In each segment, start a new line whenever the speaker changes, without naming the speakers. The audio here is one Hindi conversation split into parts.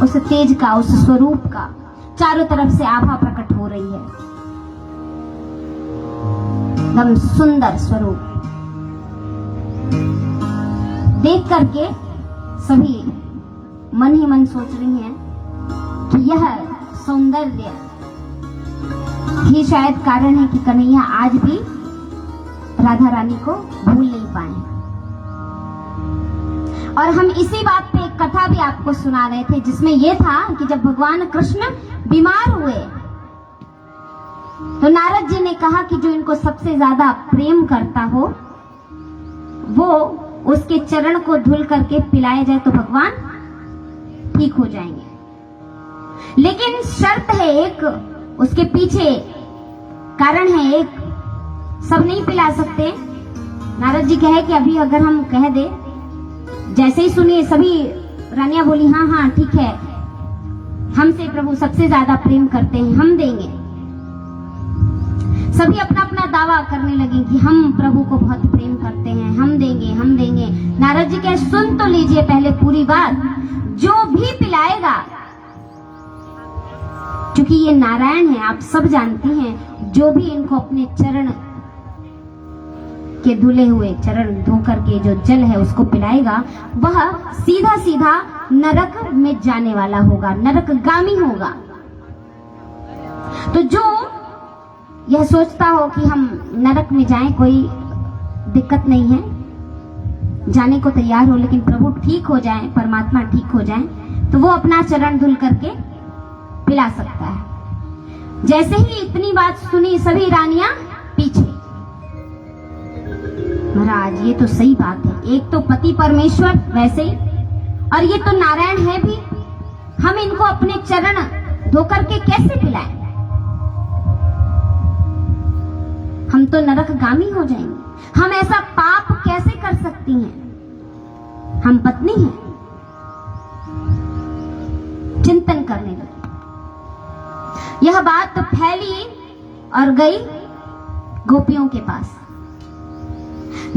उस तेज का, उस स्वरूप का चारों तरफ से आभा प्रकट हो रही है। एकदम सुंदर स्वरूप देख करके सभी मन ही मन सोच रही हैं कि यह सौंदर्य ही शायद कारण है कि कन्हैया आज भी राधा रानी को भूल नहीं पाए। और हम इसी बात पे एक कथा भी आपको सुना रहे थे, जिसमें यह था कि जब भगवान कृष्ण बीमार हुए तो नारद जी ने कहा कि जो इनको सबसे ज्यादा प्रेम करता हो वो उसके चरण को धुल करके पिलाया जाए तो भगवान ठीक हो जाएंगे। लेकिन शर्त है एक, उसके पीछे कारण है एक, सब नहीं पिला सकते। नारद जी कहे कि अभी अगर हम कह दे, जैसे ही सुनिए सभी रानियां बोली हाँ हाँ ठीक है, हमसे प्रभु सबसे ज्यादा प्रेम करते हैं, हम देंगे। सभी अपना अपना दावा करने लगे कि हम प्रभु को बहुत प्रेम करते हैं, हम देंगे हम देंगे। नारद जी कहे सुन तो लीजिए पहले पूरी बात, जो भी पिलाएगा, क्योंकि ये नारायण है, आप सब जानती हैं, जो भी इनको अपने चरण के धुले हुए चरण धो करके जो जल है उसको पिलाएगा, वह सीधा सीधा नरक में जाने वाला होगा, नरकगामी होगा। तो जो यह सोचता हो कि हम नरक में जाएं, कोई दिक्कत नहीं है, जाने को तैयार हो, लेकिन प्रभु ठीक हो जाए, परमात्मा ठीक हो जाए, तो वो अपना चरण धुल करके पिला सकता है। जैसे ही इतनी बात सुनी सभी रानियां पीछे। महाराज ये तो सही बात है, एक तो पति परमेश्वर वैसे ही, और ये तो नारायण है भी, हम इनको अपने चरण धो करके कैसे पिलाएं? हम तो नरकगामी हो जाएंगे, हम ऐसा पाप कैसे कर सकती हैं? हम पत्नी हैं। चिंतन करने लगी। यह बात तो फैली और गई गोपियों के पास।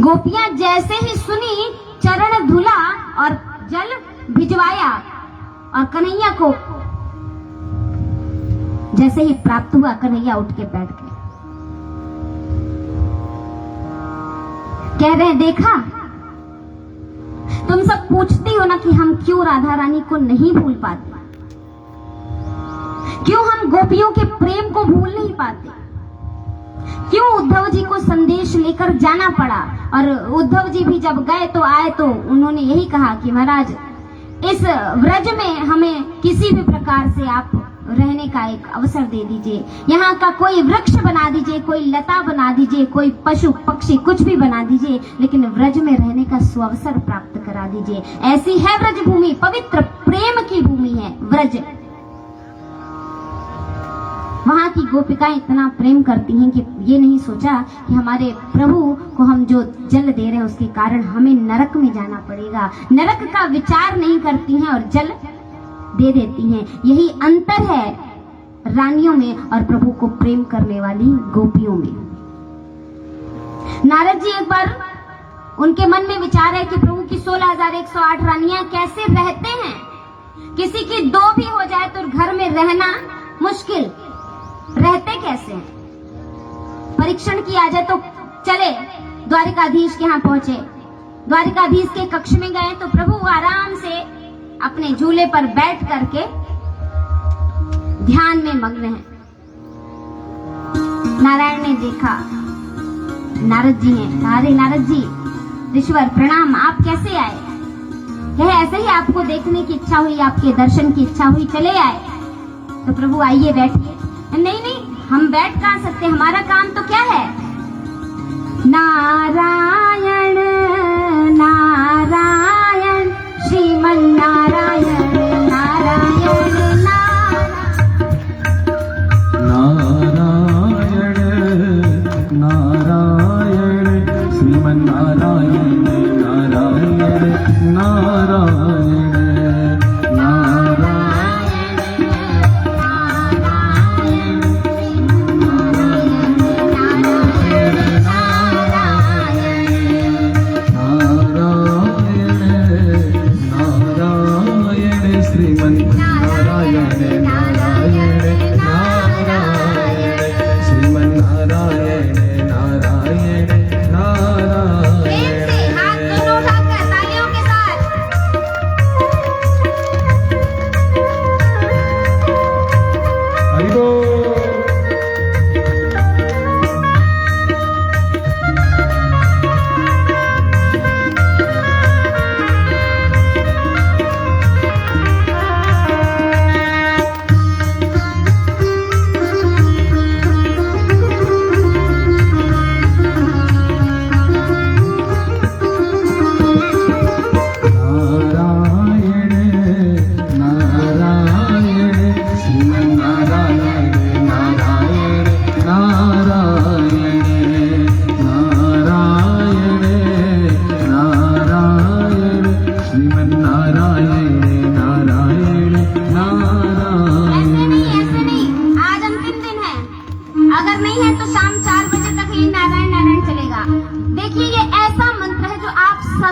गोपियां जैसे ही सुनी, चरण धुला और जल भिजवाया, और कन्हैया को जैसे ही प्राप्त हुआ, कन्हैया उठ के बैठ गए। कह रहे हैं देखा, तुम सब पूछती हो ना कि हम क्यों राधा रानी को नहीं भूल पाते, क्यों हम गोपियों के प्रेम को भूल नहीं पाते, क्यों उद्धव जी को संदेश लेकर जाना पड़ा। और उद्धव जी भी जब गए तो आए तो उन्होंने यही कहा कि महाराज इस व्रज में हमें किसी भी प्रकार से आप रहने का एक अवसर दे दीजिए, यहाँ का कोई वृक्ष बना दीजिए, कोई लता बना दीजिए, कोई पशु पक्षी कुछ भी बना दीजिए, लेकिन व्रज में रहने का सुअवसर प्राप्त करा दीजिए। ऐसी है व्रज भूमि, पवित्र प्रेम की भूमि है व्रज। वहां की गोपिकाएं इतना प्रेम करती हैं कि ये नहीं सोचा कि हमारे प्रभु को हम जो जल दे रहे हैं उसके कारण हमें नरक में जाना पड़ेगा। नरक का विचार नहीं करती हैं और जल दे देती हैं। यही अंतर है रानियों में और प्रभु को प्रेम करने वाली गोपियों में। नारद जी एक बार उनके मन में विचार है कि प्रभु की 16,108 रानियां कैसे रहते हैं, किसी की 2 भी हो जाए तो घर में रहना मुश्किल, रहते कैसे हैं? परीक्षण किया जाए तो चले द्वारिकाधीश के यहाँ पहुंचे, द्वारिकाधीश के कक्ष में गए तो प्रभु आराम से अपने झूले पर बैठ करके ध्यान में मग्न हैं। नारायण ने देखा नारद जी हैं, अरे नारद जी ऋषिवर प्रणाम, आप कैसे आए? कहे ऐसे ही आपको देखने की इच्छा हुई, आपके दर्शन की इच्छा हुई, चले आए। तो प्रभु आइए बैठिए। नहीं नहीं, हम बैठ कहाँ सकते, हमारा काम तो क्या है? नारायण नारायण श्रीमन नारायण नारायण
नारायण नारायण श्रीमन नारायण नारायण नारायण नारायण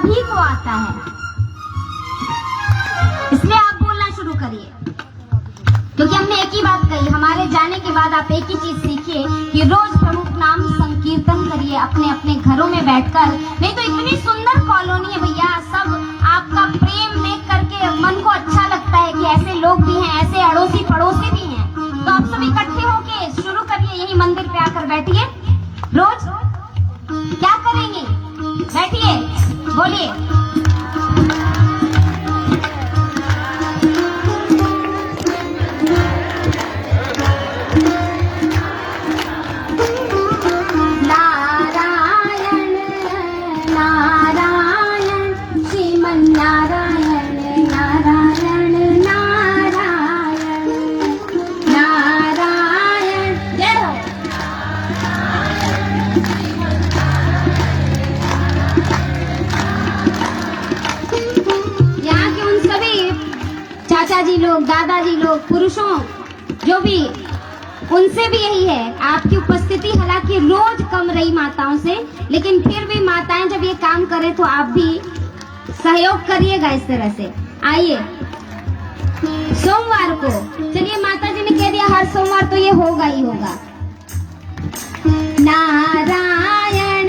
सभी को आता है, इसलिए आप बोलना शुरू करिए। क्योंकि हमने एक ही बात कही, हमारे जाने के बाद आप एक ही चीज सीखिए कि रोज प्रभु नाम संकीर्तन करिए अपने अपने घरों में बैठकर। नहीं तो इतनी सुंदर कॉलोनी है भैया, सब आपका प्रेम देख करके मन को अच्छा लगता है कि ऐसे लोग भी हैं, ऐसे अड़ोसी पड़ोसी भी हैं। तो आप सब इकट्ठे होके शुरू करिए, यही मंदिर पे आकर बैठिए। रोज क्या करेंगे, बैठिए, बोलिए। जी लोग, दादाजी लोग, पुरुषों जो भी, उनसे भी यही है। आपकी उपस्थिति हालांकि रोज कम रही माताओं से, लेकिन फिर भी माताएं जब ये काम करें तो आप भी सहयोग करिएगा इस तरह से। आइए सोमवार को, चलिए माता जी ने कह दिया हर सोमवार तो ये होगा ही होगा। नारायण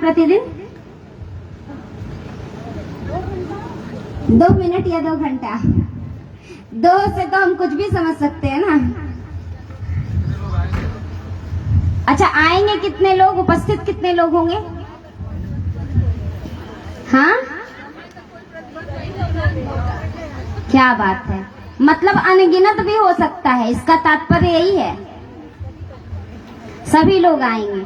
प्रतिदिन 2 मिनट या 2 घंटा, 2 से तो हम कुछ भी समझ सकते हैं ना। अच्छा, आएंगे कितने लोग, उपस्थित कितने लोग होंगे? हाँ, क्या बात है, मतलब अनगिनत भी हो सकता है, इसका तात्पर्य यही है सभी लोग आएंगे।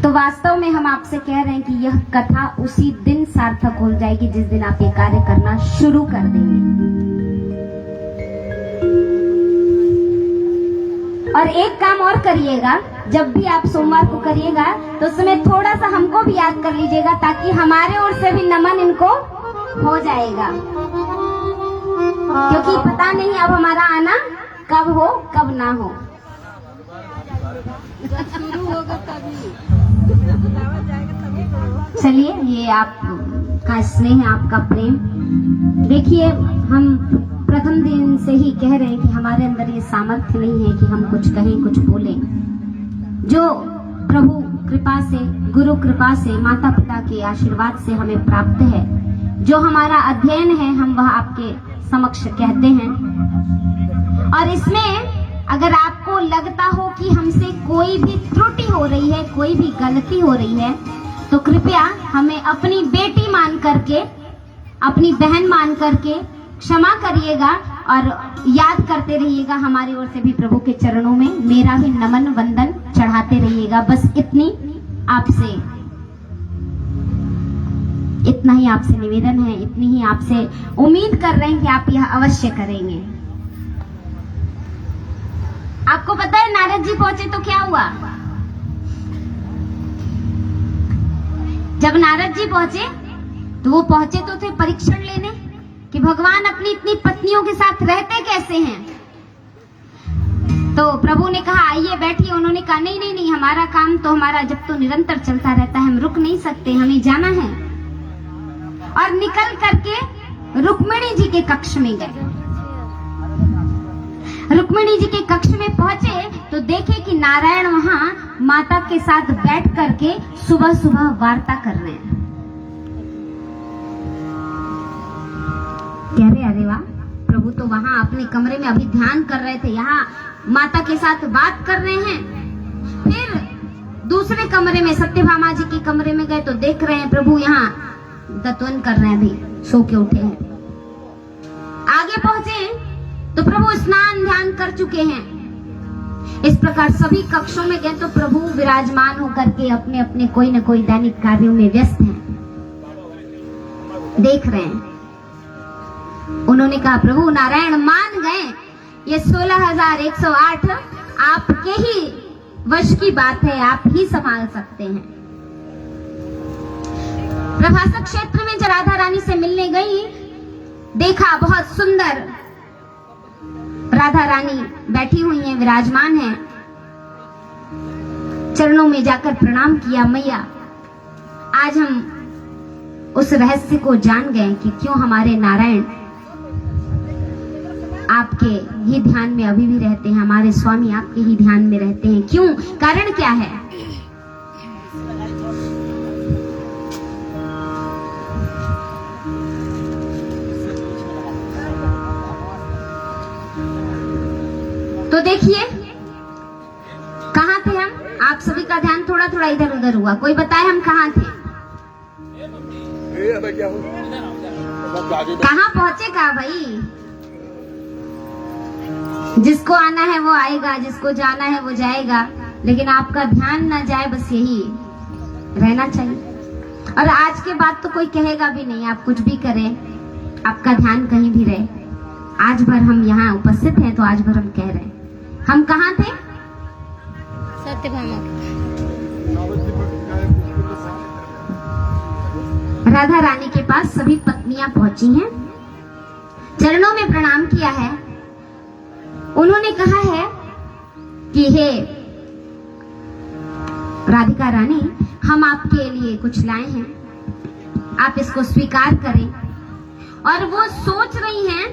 तो वास्तव में हम आपसे कह रहे हैं कि यह कथा उसी दिन सार्थक हो जाएगी जिस दिन आप ये कार्य करना शुरू कर देंगे। और एक काम और करिएगा, जब भी आप सोमवार को करिएगा तो उस समय थोड़ा सा हमको भी याद कर लीजिएगा, ताकि हमारे ओर से भी नमन इनको हो जाएगा। क्योंकि पता नहीं अब हमारा आना कब हो कब ना हो। चलिए, ये आपका स्नेह, आपका प्रेम। देखिए, हम प्रथम दिन से ही कह रहे हैं कि हमारे अंदर ये सामर्थ्य नहीं है कि हम कुछ कहें, कुछ बोलें। जो प्रभु कृपा से, गुरु कृपा से, माता पिता के आशीर्वाद से हमें प्राप्त है, जो हमारा अध्ययन है, हम वह आपके समक्ष कहते हैं। और इसमें अगर आपको लगता हो कि हमसे कोई भी त्रुटि हो रही है, कोई भी गलती हो रही है, तो कृपया हमें अपनी बेटी मान करके, अपनी बहन मान करके क्षमा करिएगा और याद करते रहिएगा। हमारी ओर से भी प्रभु के चरणों में मेरा भी नमन वंदन चढ़ाते रहिएगा। बस इतना ही आपसे निवेदन है, इतनी ही आपसे उम्मीद कर रहे हैं कि आप यह अवश्य करेंगे। आपको पता है नारद जी पहुंचे तो क्या हुआ? जब नारद जी पहुंचे तो वो पहुंचे तो थे परीक्षण लेने कि भगवान अपनी इतनी पत्नियों के साथ रहते कैसे हैं। तो प्रभु ने कहा आइए बैठिए। उन्होंने कहा नहीं नहीं नहीं, हमारा काम तो हमारा जब तो निरंतर चलता रहता है, हम रुक नहीं सकते, हमें जाना है। और निकल करके रुक्मिणी जी के कक्ष में गए। रुक्मिणी जी के कक्ष में पहुंचे तो देखे कि नारायण वहां माता के साथ बैठ करके सुबह सुबह वार्ता कर रहे हैं। कह रहे अरे वाह, प्रभु तो वहां अपने कमरे में अभी ध्यान कर रहे थे, यहाँ माता के साथ बात कर रहे हैं। फिर दूसरे कमरे में सत्यभामा जी के कमरे में गए तो देख रहे हैं प्रभु यहाँ दत्वन कर रहे हैं, अभी सो के उठे हैं। आगे पहुंचे तो प्रभु स्नान ध्यान कर चुके हैं। इस प्रकार सभी कक्षों में गए तो प्रभु विराजमान होकर के अपने अपने कोई न कोई दैनिक कार्यों में व्यस्त हैं, देख रहे हैं। उन्होंने कहा प्रभु नारायण मान गए, ये 16,108 आपके ही वश की बात है, आप ही संभाल सकते हैं। प्रभासक क्षेत्र में जब राधा रानी से मिलने गई, देखा बहुत सुंदर राधा रानी बैठी हुई हैं, विराजमान हैं। चरणों में जाकर प्रणाम किया, मैया आज हम उस रहस्य को जान गए कि क्यों हमारे नारायण आपके ही ध्यान में अभी भी रहते हैं, हमारे स्वामी आपके ही ध्यान में रहते हैं। क्यों, कारण क्या है? तो देखिए कहाँ थे हम, आप सभी का ध्यान थोड़ा थोड़ा इधर उधर हुआ। कोई बताए हम कहाँ थे, कहाँ पहुंचे? कहा भाई जिसको आना है वो आएगा, जिसको जाना है वो जाएगा, लेकिन आपका ध्यान ना जाए, बस यही रहना चाहिए। और आज के बाद तो कोई कहेगा भी नहीं, आप कुछ भी करें, आपका ध्यान कहीं भी रहे। आज भर हम यहाँ उपस्थित हैं तो आज भर हम कह रहे हैं। हम कहाँ थे? सत्यभामा। राधा रानी के पास सभी पत्नियां पहुंची हैं, चरणों में प्रणाम किया है। उन्होंने कहा है कि हे राधिका रानी, हम आपके लिए कुछ लाए हैं, आप इसको स्वीकार करें। और वो सोच रही हैं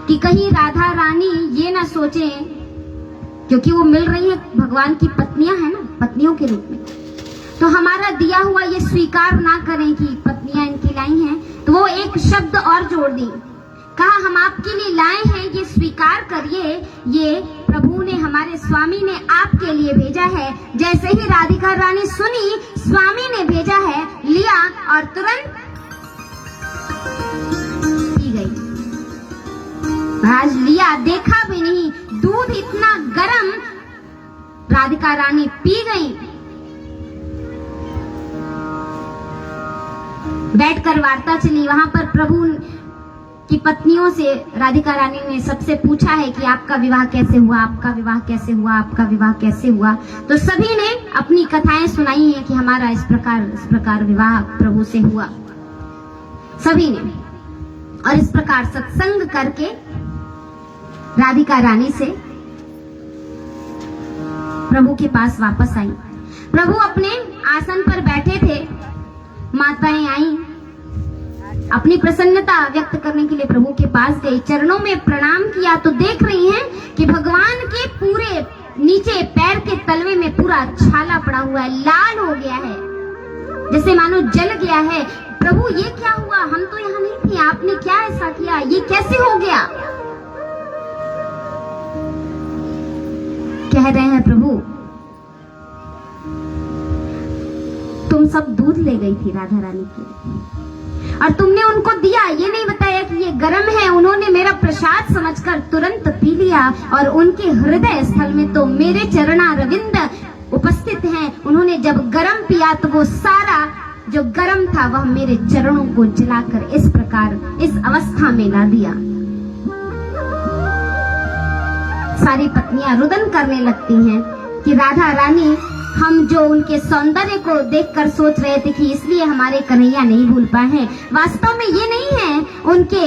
कि कहीं राधा रानी ये ना सोचे, क्योंकि वो मिल रही है भगवान की पत्नियां हैं ना, पत्नियों के रूप में, तो हमारा दिया हुआ ये स्वीकार ना करें कि पत्नियां इनकी लाई हैं। तो वो एक शब्द और जोड़ दी, कहा हम आपके लिए लाए हैं, ये स्वीकार करिए, ये प्रभु ने, हमारे स्वामी ने आपके लिए भेजा है। जैसे ही राधिका रानी सुनी स्वामी ने भेजा है, लिया और तुरंत पी गई। आज लिया, देखा भी नहीं, दूध इतना गरम, राधिका रानी पी गई। बैठकर वार्ता चली। वहां पर प्रभु की पत्नियों से राधिका रानी ने सबसे पूछा है कि आपका विवाह कैसे हुआ, आपका विवाह कैसे हुआ, आपका विवाह कैसे हुआ। तो सभी ने अपनी कथाएं सुनाई हैं कि हमारा इस प्रकार विवाह प्रभु से हुआ, सभी ने। और इस प्रकार सत्संग करके राधिका रानी से प्रभु के पास वापस आई। प्रभु अपने आसन पर बैठे थे, माताएं आई, अपनी प्रसन्नता व्यक्त करने के लिए प्रभु के पास गई, चरणों में प्रणाम किया। तो देख रही हैं कि भगवान के पूरे नीचे पैर के तलवे में पूरा छाला पड़ा हुआ है, लाल हो गया है, जैसे मानो जल गया है। प्रभु ये क्या हुआ, हम तो यहाँ नहीं थे, आपने क्या ऐसा किया, ये कैसे हो गया? कह रहे हैं प्रभु तुम सब दूध ले गई थी राधा रानी की, और तुमने उनको दिया, ये नहीं बताया कि ये गर्म है। उन्होंने मेरा प्रसाद समझकर तुरंत पी लिया, और उनके हृदय स्थल में तो मेरे चरणारविंद उपस्थित हैं। उन्होंने जब गर्म पिया तो वो सारा जो गर्म था वह मेरे चरणों को जलाकर इस प्रकार इस अवस्था में ला दिया। सारी पत्नियां रुदन करने लगती हैं कि राधा रानी, हम जो उनके सौंदर्य को देखकर सोच रहे थे कि इसलिए हमारे कन्हैया नहीं भूल पाए हैं, वास्तव में ये नहीं है, उनके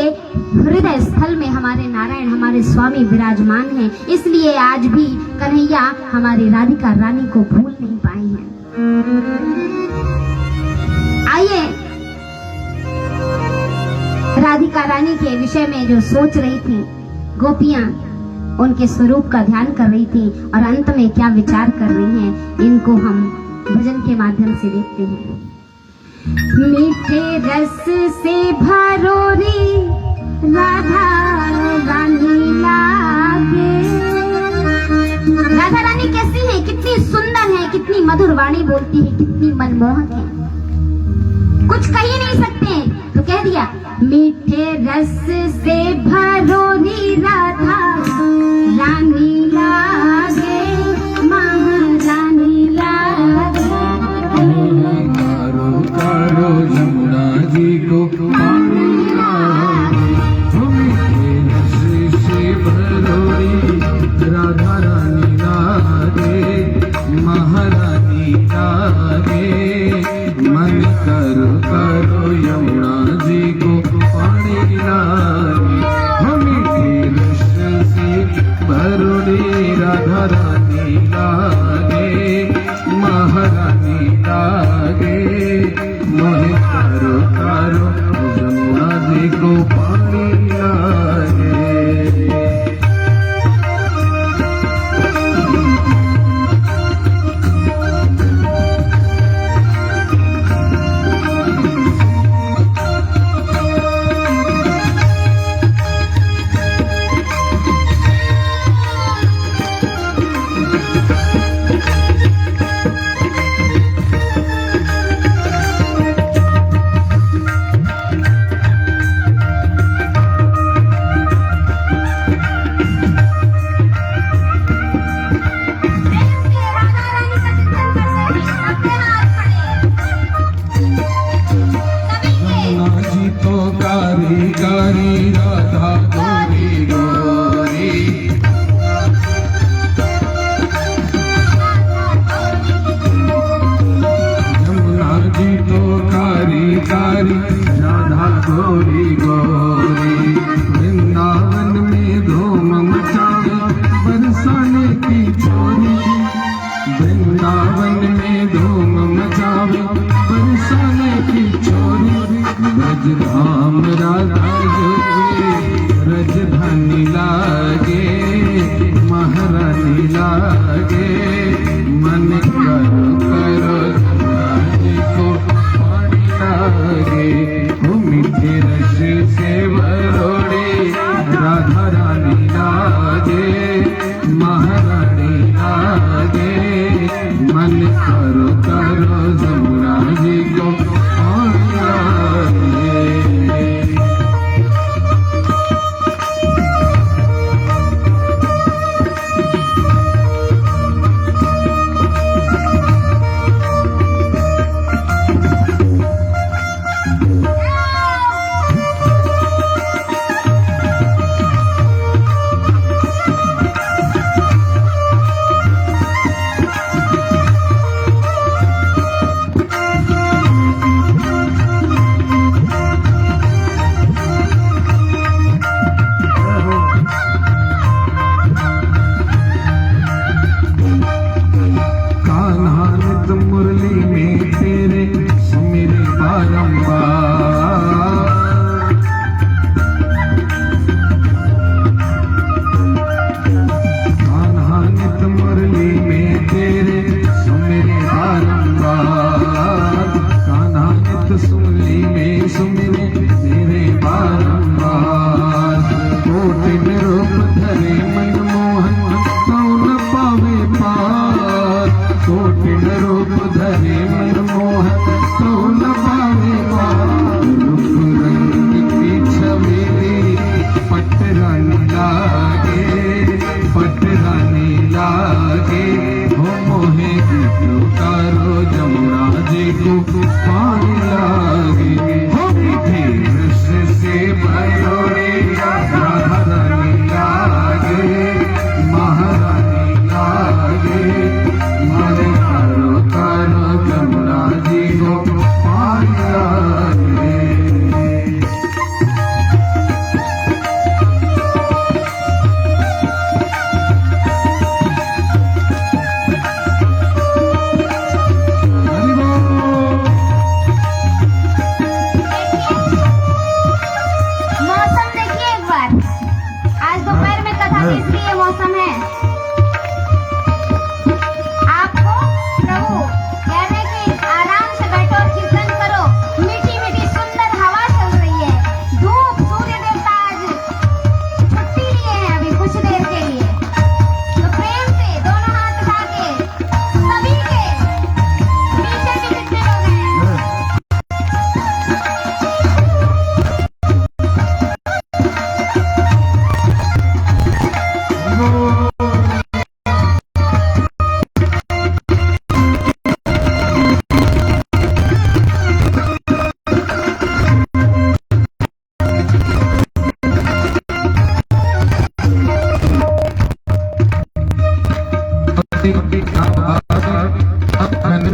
हृदय स्थल में हमारे नारायण, हमारे स्वामी विराजमान हैं, इसलिए आज भी कन्हैया हमारी राधिका रानी को भूल नहीं पाए हैं। आइए राधिका रानी के विषय में जो सोच रही थी गोपियां, उनके स्वरूप का ध्यान कर रही थी और अंत में क्या विचार कर रही हैं, इनको हम भजन के माध्यम से देखते हैं। मीठे रस से भरोरी राधा रानी लागे। राधा रानी कैसी है, कितनी सुंदर है, कितनी मधुर वाणी बोलती है, कितनी मनमोहक है, कुछ कह ही नहीं सकते, तो कह दिया मीठे रस से भरोरी राधा रानी लागे, महारानी लागे।
करो करो यमुना जी को पानी लागे, मीठे रस से भरोरी राधा रानी लागे, महारानी लागे। मन करो करो यमुना जी को पानी लागे, मीठे रस से भरोरी राधा रानी लागे, महारानी लागे। मन करो करो यमुना जी को पानी लागे। गारी राधा गोरी गोरी, यमुना जी तो कारी कारी राधा गोरी गोरी। वृंदावन में धूम मचावे बरसाने की छोरी, वृंदावन में धूम मचावे बरसाने की छोरी। ब्रजधाम राधा जोगे ब्रजधनी लागे, महारानी लागे। मन करो करो रानी को पानी लागे, वो मीठे रस से भरोड़ी राधा रानी लागे, महारानी लागे। मन करो करो यमुना जी को पानी लागे। मुरली में तेरे सुमिरे बारंबार, कान्हा नित मुरली में तेरे सुमिरे बारंबार, कान्हा नित सुरली में सुमिरे तेरे बारंबार। कोटिन रूप धरे मनमोहन तो न पावे पार, कोटिन रूप धरे मनमोहन तो न पावे पार। रूप रंग की छवि पटरानी लागे, पटरानी लागे। हो मोहे गीतो करो जमुना जी को पानी लागे, हो मीठे रस से भरोड़ी राधा रानी लागे, महारानी लागे। मन करो करो यमुना जी को पानी लागे। हरि बोल।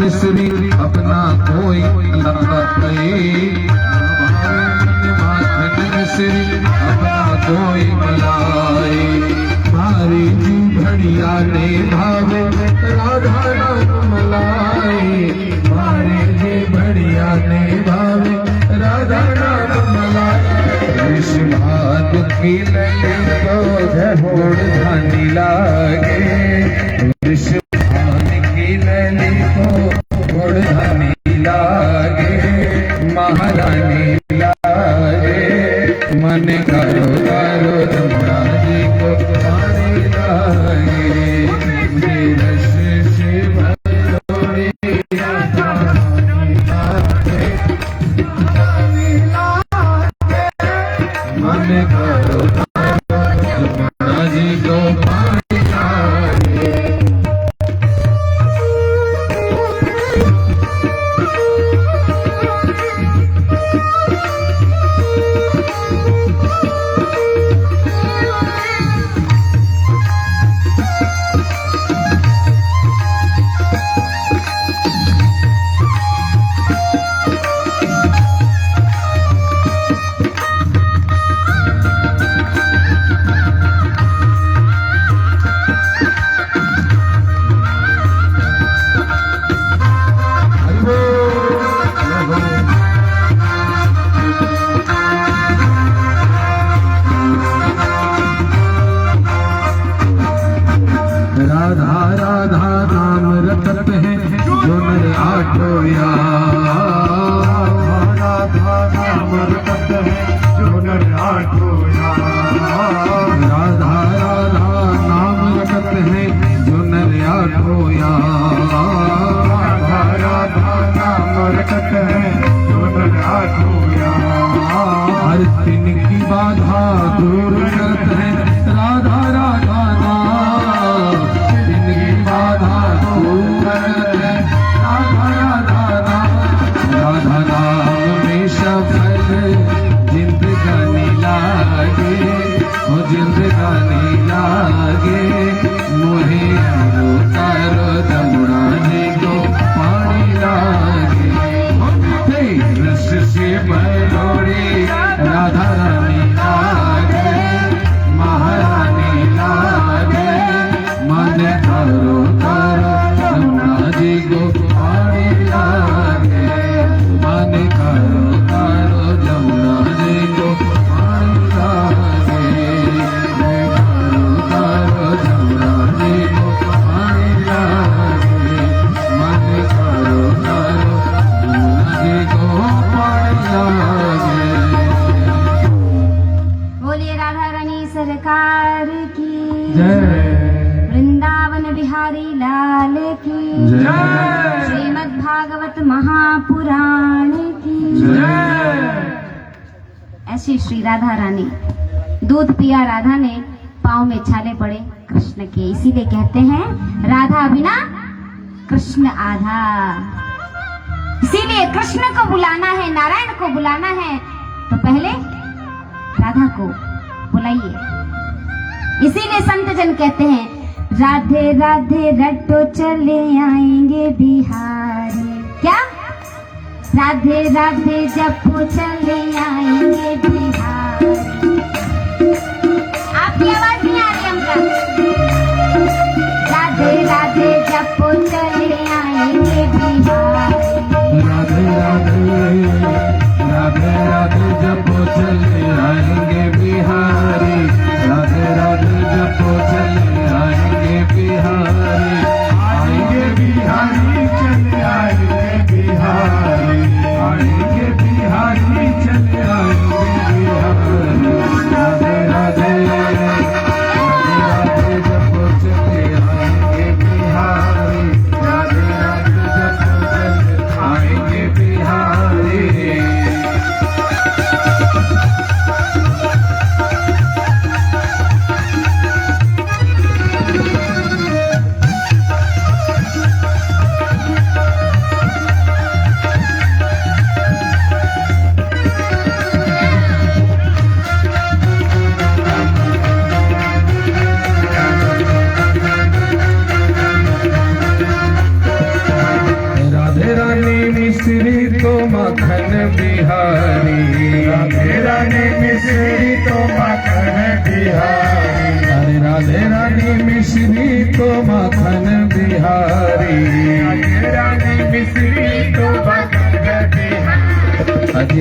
मिश्री अपना कोई लाए, माखन मिश्री अपना कोई मलाई। मारी जी भड़िया ने भावे राधा नाम मलाई, मारी जी भड़िया ने भावे राधा नाम मलाई। विश्वान की लली को घोड़ धानी लागे, विश्वान की लली को घोड़ धानी लागे, महारानी लागे। मन करो करो जमुना जी को पानी लागे, रस से भरोड़ी राधा लागे, मन करो जमुना जी को पानी लागे। राधा राधा नाम रटत है जो नर आठो यार, राधा नाम रटत है जो नर आठो यार, राधा राधा नाम रटत है जो नर आठो यार, राधा राधा नाम रटत है जो नर आठो यार। हर दिन की बाधा दूर करत है राधा राधा नाम, राधा नाम में सफल जिंदगानी लागे, हो जिंदगानी लागे। मोहे करो करो जमुना जी को पानी लागे, रस से भरोड़ी राधा रानी लागे, महारानी लागे। मन करो करो जमुना जी को पानी लागे, मन करो करो जमुना जी को पानी लागे, करो जमुना जी को पानी लागे, मन करो करो जमुना जी को पानी लागे।
बोलिए राधा रानी सरकार की
जय,
वृंदावन बिहारी लाल की
जय,
श्रीमद् भागवत महापुराण की
जय।
ऐसी श्री राधा रानी, दूध पिया राधा ने, पाँव में छाले पड़े कृष्ण के, इसीलिए कहते हैं राधा बिना कृष्ण आधा। इसीलिए कृष्ण को बुलाना है, नारायण को बुलाना है, तो पहले राधा को बुलाइए। इसीलिए संत जन कहते हैं राधे राधे रटो चले आएंगे बिहारी। क्या? राधे राधे जपो चले आएंगे बिहारी। आपकी आवाज नहीं आ रही हमका। राधे राधे जपो चले आएंगे बिहारी,
राधे राधे राधे राधे जपो चले आएंगे बिहारी, राधे राधे जपो चले आएंगे बिहारी, आएंगे बिहारी चले आएंगे बिहारी, आएंगे बिहारी चले आएंगे बिहारी। राधे राधे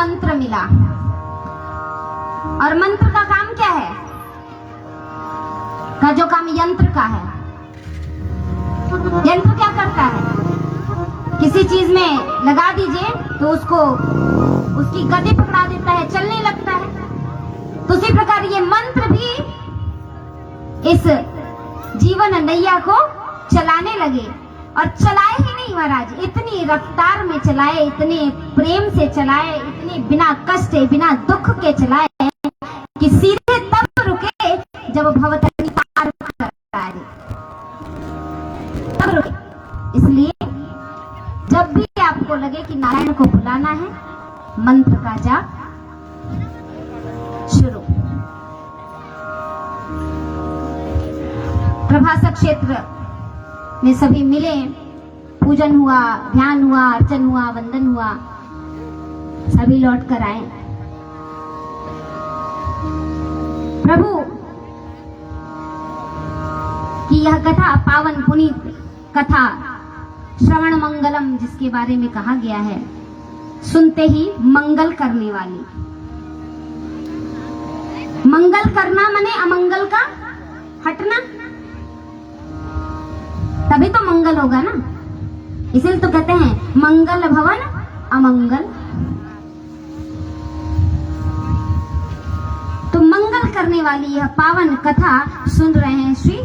मंत्र मिला। और मंत्र का काम क्या है? का जो काम यंत्र का है। यंत्र क्या करता है? किसी चीज में लगा दीजिए तो उसको उसकी गति पकड़ा देता है, चलने लगता है। तो उसी प्रकार ये मंत्र भी इस जीवन नैया को चलाने लगे। और चलाए ही नहीं महाराज, इतनी रफ्तार में चलाए, इतने प्रेम से चलाए, इतने बिना कष्ट बिना दुख के चलाए कि सीधे तब रुके जब भवतरणी पार कर आए, तब रुके। इसलिए जब भी आपको लगे कि नारायण को बुलाना है, मंत्र का जाप शुरू। प्रभास क्षेत्र में सभी मिले, पूजन हुआ, ध्यान हुआ, अर्चन हुआ, वंदन हुआ, सभी लौट कर आए। प्रभु की यह कथा पावन पुनीत कथा श्रवण मंगलम जिसके बारे में कहा गया है, सुनते ही मंगल करने वाली। मंगल करना माने अमंगल का हटना, तभी तो मंगल होगा ना। इसलिए तो कहते हैं मंगल भवन अमंगल। तो मंगल करने वाली यह पावन कथा सुन रहे हैं श्री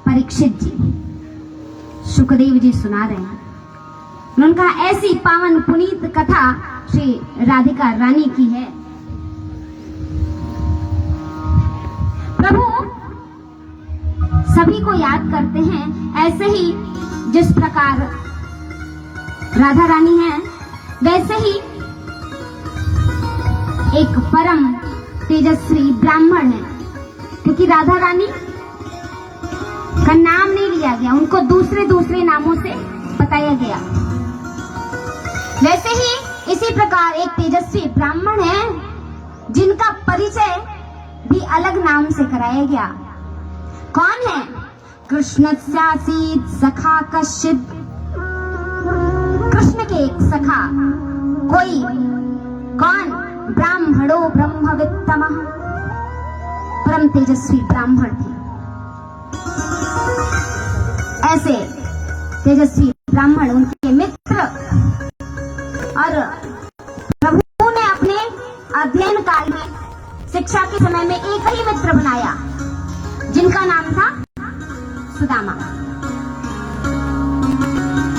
परीक्षित जी, सुखदेव जी सुना रहे हैं। उन्होंने कहा ऐसी पावन पुनीत कथा श्री राधिका रानी की है। प्रभु सभी को याद करते हैं, ऐसे ही जिस प्रकार राधा रानी है, वैसे ही एक परम तेजस्वी ब्राह्मण है। क्योंकि राधा रानी का नाम नहीं लिया गया, उनको दूसरे दूसरे नामों से बताया गया। वैसे ही इसी प्रकार एक तेजस्वी ब्राह्मण है जिनका परिचय भी अलग नाम से कराया गया। कौन है? कृष्णस्यासीत् सखा कश्चित्, कृष्ण के एक सखा कोई, कौन? ब्राह्मणो ब्रह्मवित्तमः, परम तेजस्वी ब्राह्मण थे। ऐसे तेजस्वी ब्राह्मण उनके मित्र, और प्रभु ने अपने अध्ययन काल में, शिक्षा के समय में एक ही मित्र बनाया जिनका नाम था सुदामा।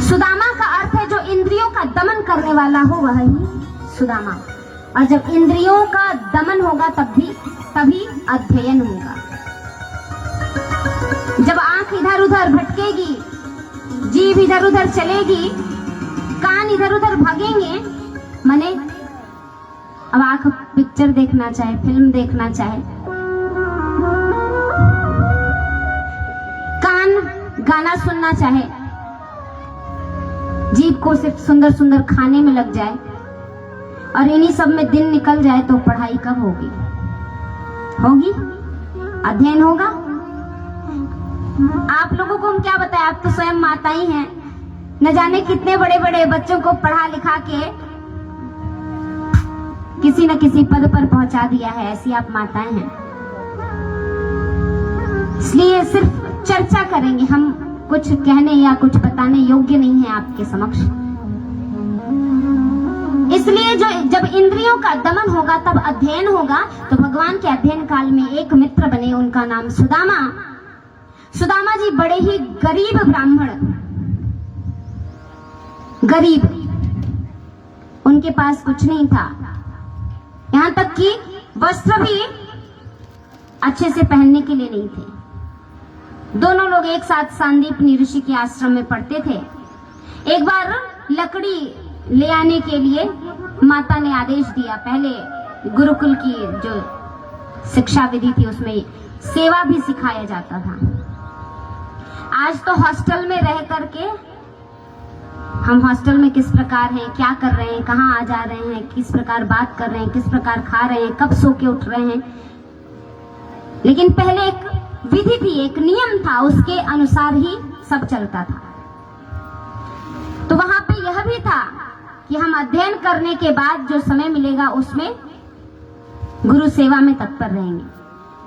सुदामा का अर्थ है जो इंद्रियों का दमन करने वाला हो, वह ही सुदामा। और जब इंद्रियों का दमन होगा तभी अध्ययन होगा। जब आंख इधर उधर भटकेगी, जीभ इधर उधर चलेगी, कान इधर उधर भागेंगे, माने अब आंख पिक्चर देखना चाहे, फिल्म देखना चाहे, कान गाना सुनना चाहे, जीभ को सिर्फ सुंदर सुंदर खाने में लग जाए और इन्हीं सब में दिन निकल जाए, तो पढ़ाई कब होगी? अध्ययन होगा? आप लोगों को हम क्या बताएं, आप तो स्वयं माता ही हैं। न जाने कितने बड़े बड़े बच्चों को पढ़ा लिखा के किसी न किसी पद पर पहुंचा दिया है, ऐसी आप माताएं हैं। इसलिए सिर्फ चर्चा करेंगे, हम कुछ कहने या कुछ बताने योग्य नहीं है आपके समक्ष। इसलिए जब इंद्रियों का दमन होगा तब अध्ययन होगा। तो भगवान के अध्ययन काल में एक मित्र बने, उनका नाम सुदामा। सुदामा जी बड़े ही गरीब ब्राह्मण, गरीब, उनके पास कुछ नहीं था, यहां तक कि वस्त्र भी अच्छे से पहनने के लिए नहीं थे। दोनों लोग एक साथ सांदीपनी ऋषि के आश्रम में पढ़ते थे। एक बार लकड़ी ले आने के लिए माता ने आदेश दिया। पहले गुरुकुल की जो शिक्षा विधि थी उसमें सेवा भी सिखाया जाता था। आज तो हॉस्टल में रह करके हम हॉस्टल में किस प्रकार हैं, क्या कर रहे हैं, कहाँ आ जा रहे हैं, किस प्रकार बात कर रहे हैं, किस प्रकार खा रहे हैं, कब सो के उठ रहे हैं। लेकिन पहले एक विधि थी, एक नियम था, उसके अनुसार ही सब चलता था। तो वहां पे यह भी था कि हम अध्ययन करने के बाद जो समय मिलेगा उसमें गुरु सेवा में तत्पर रहेंगे,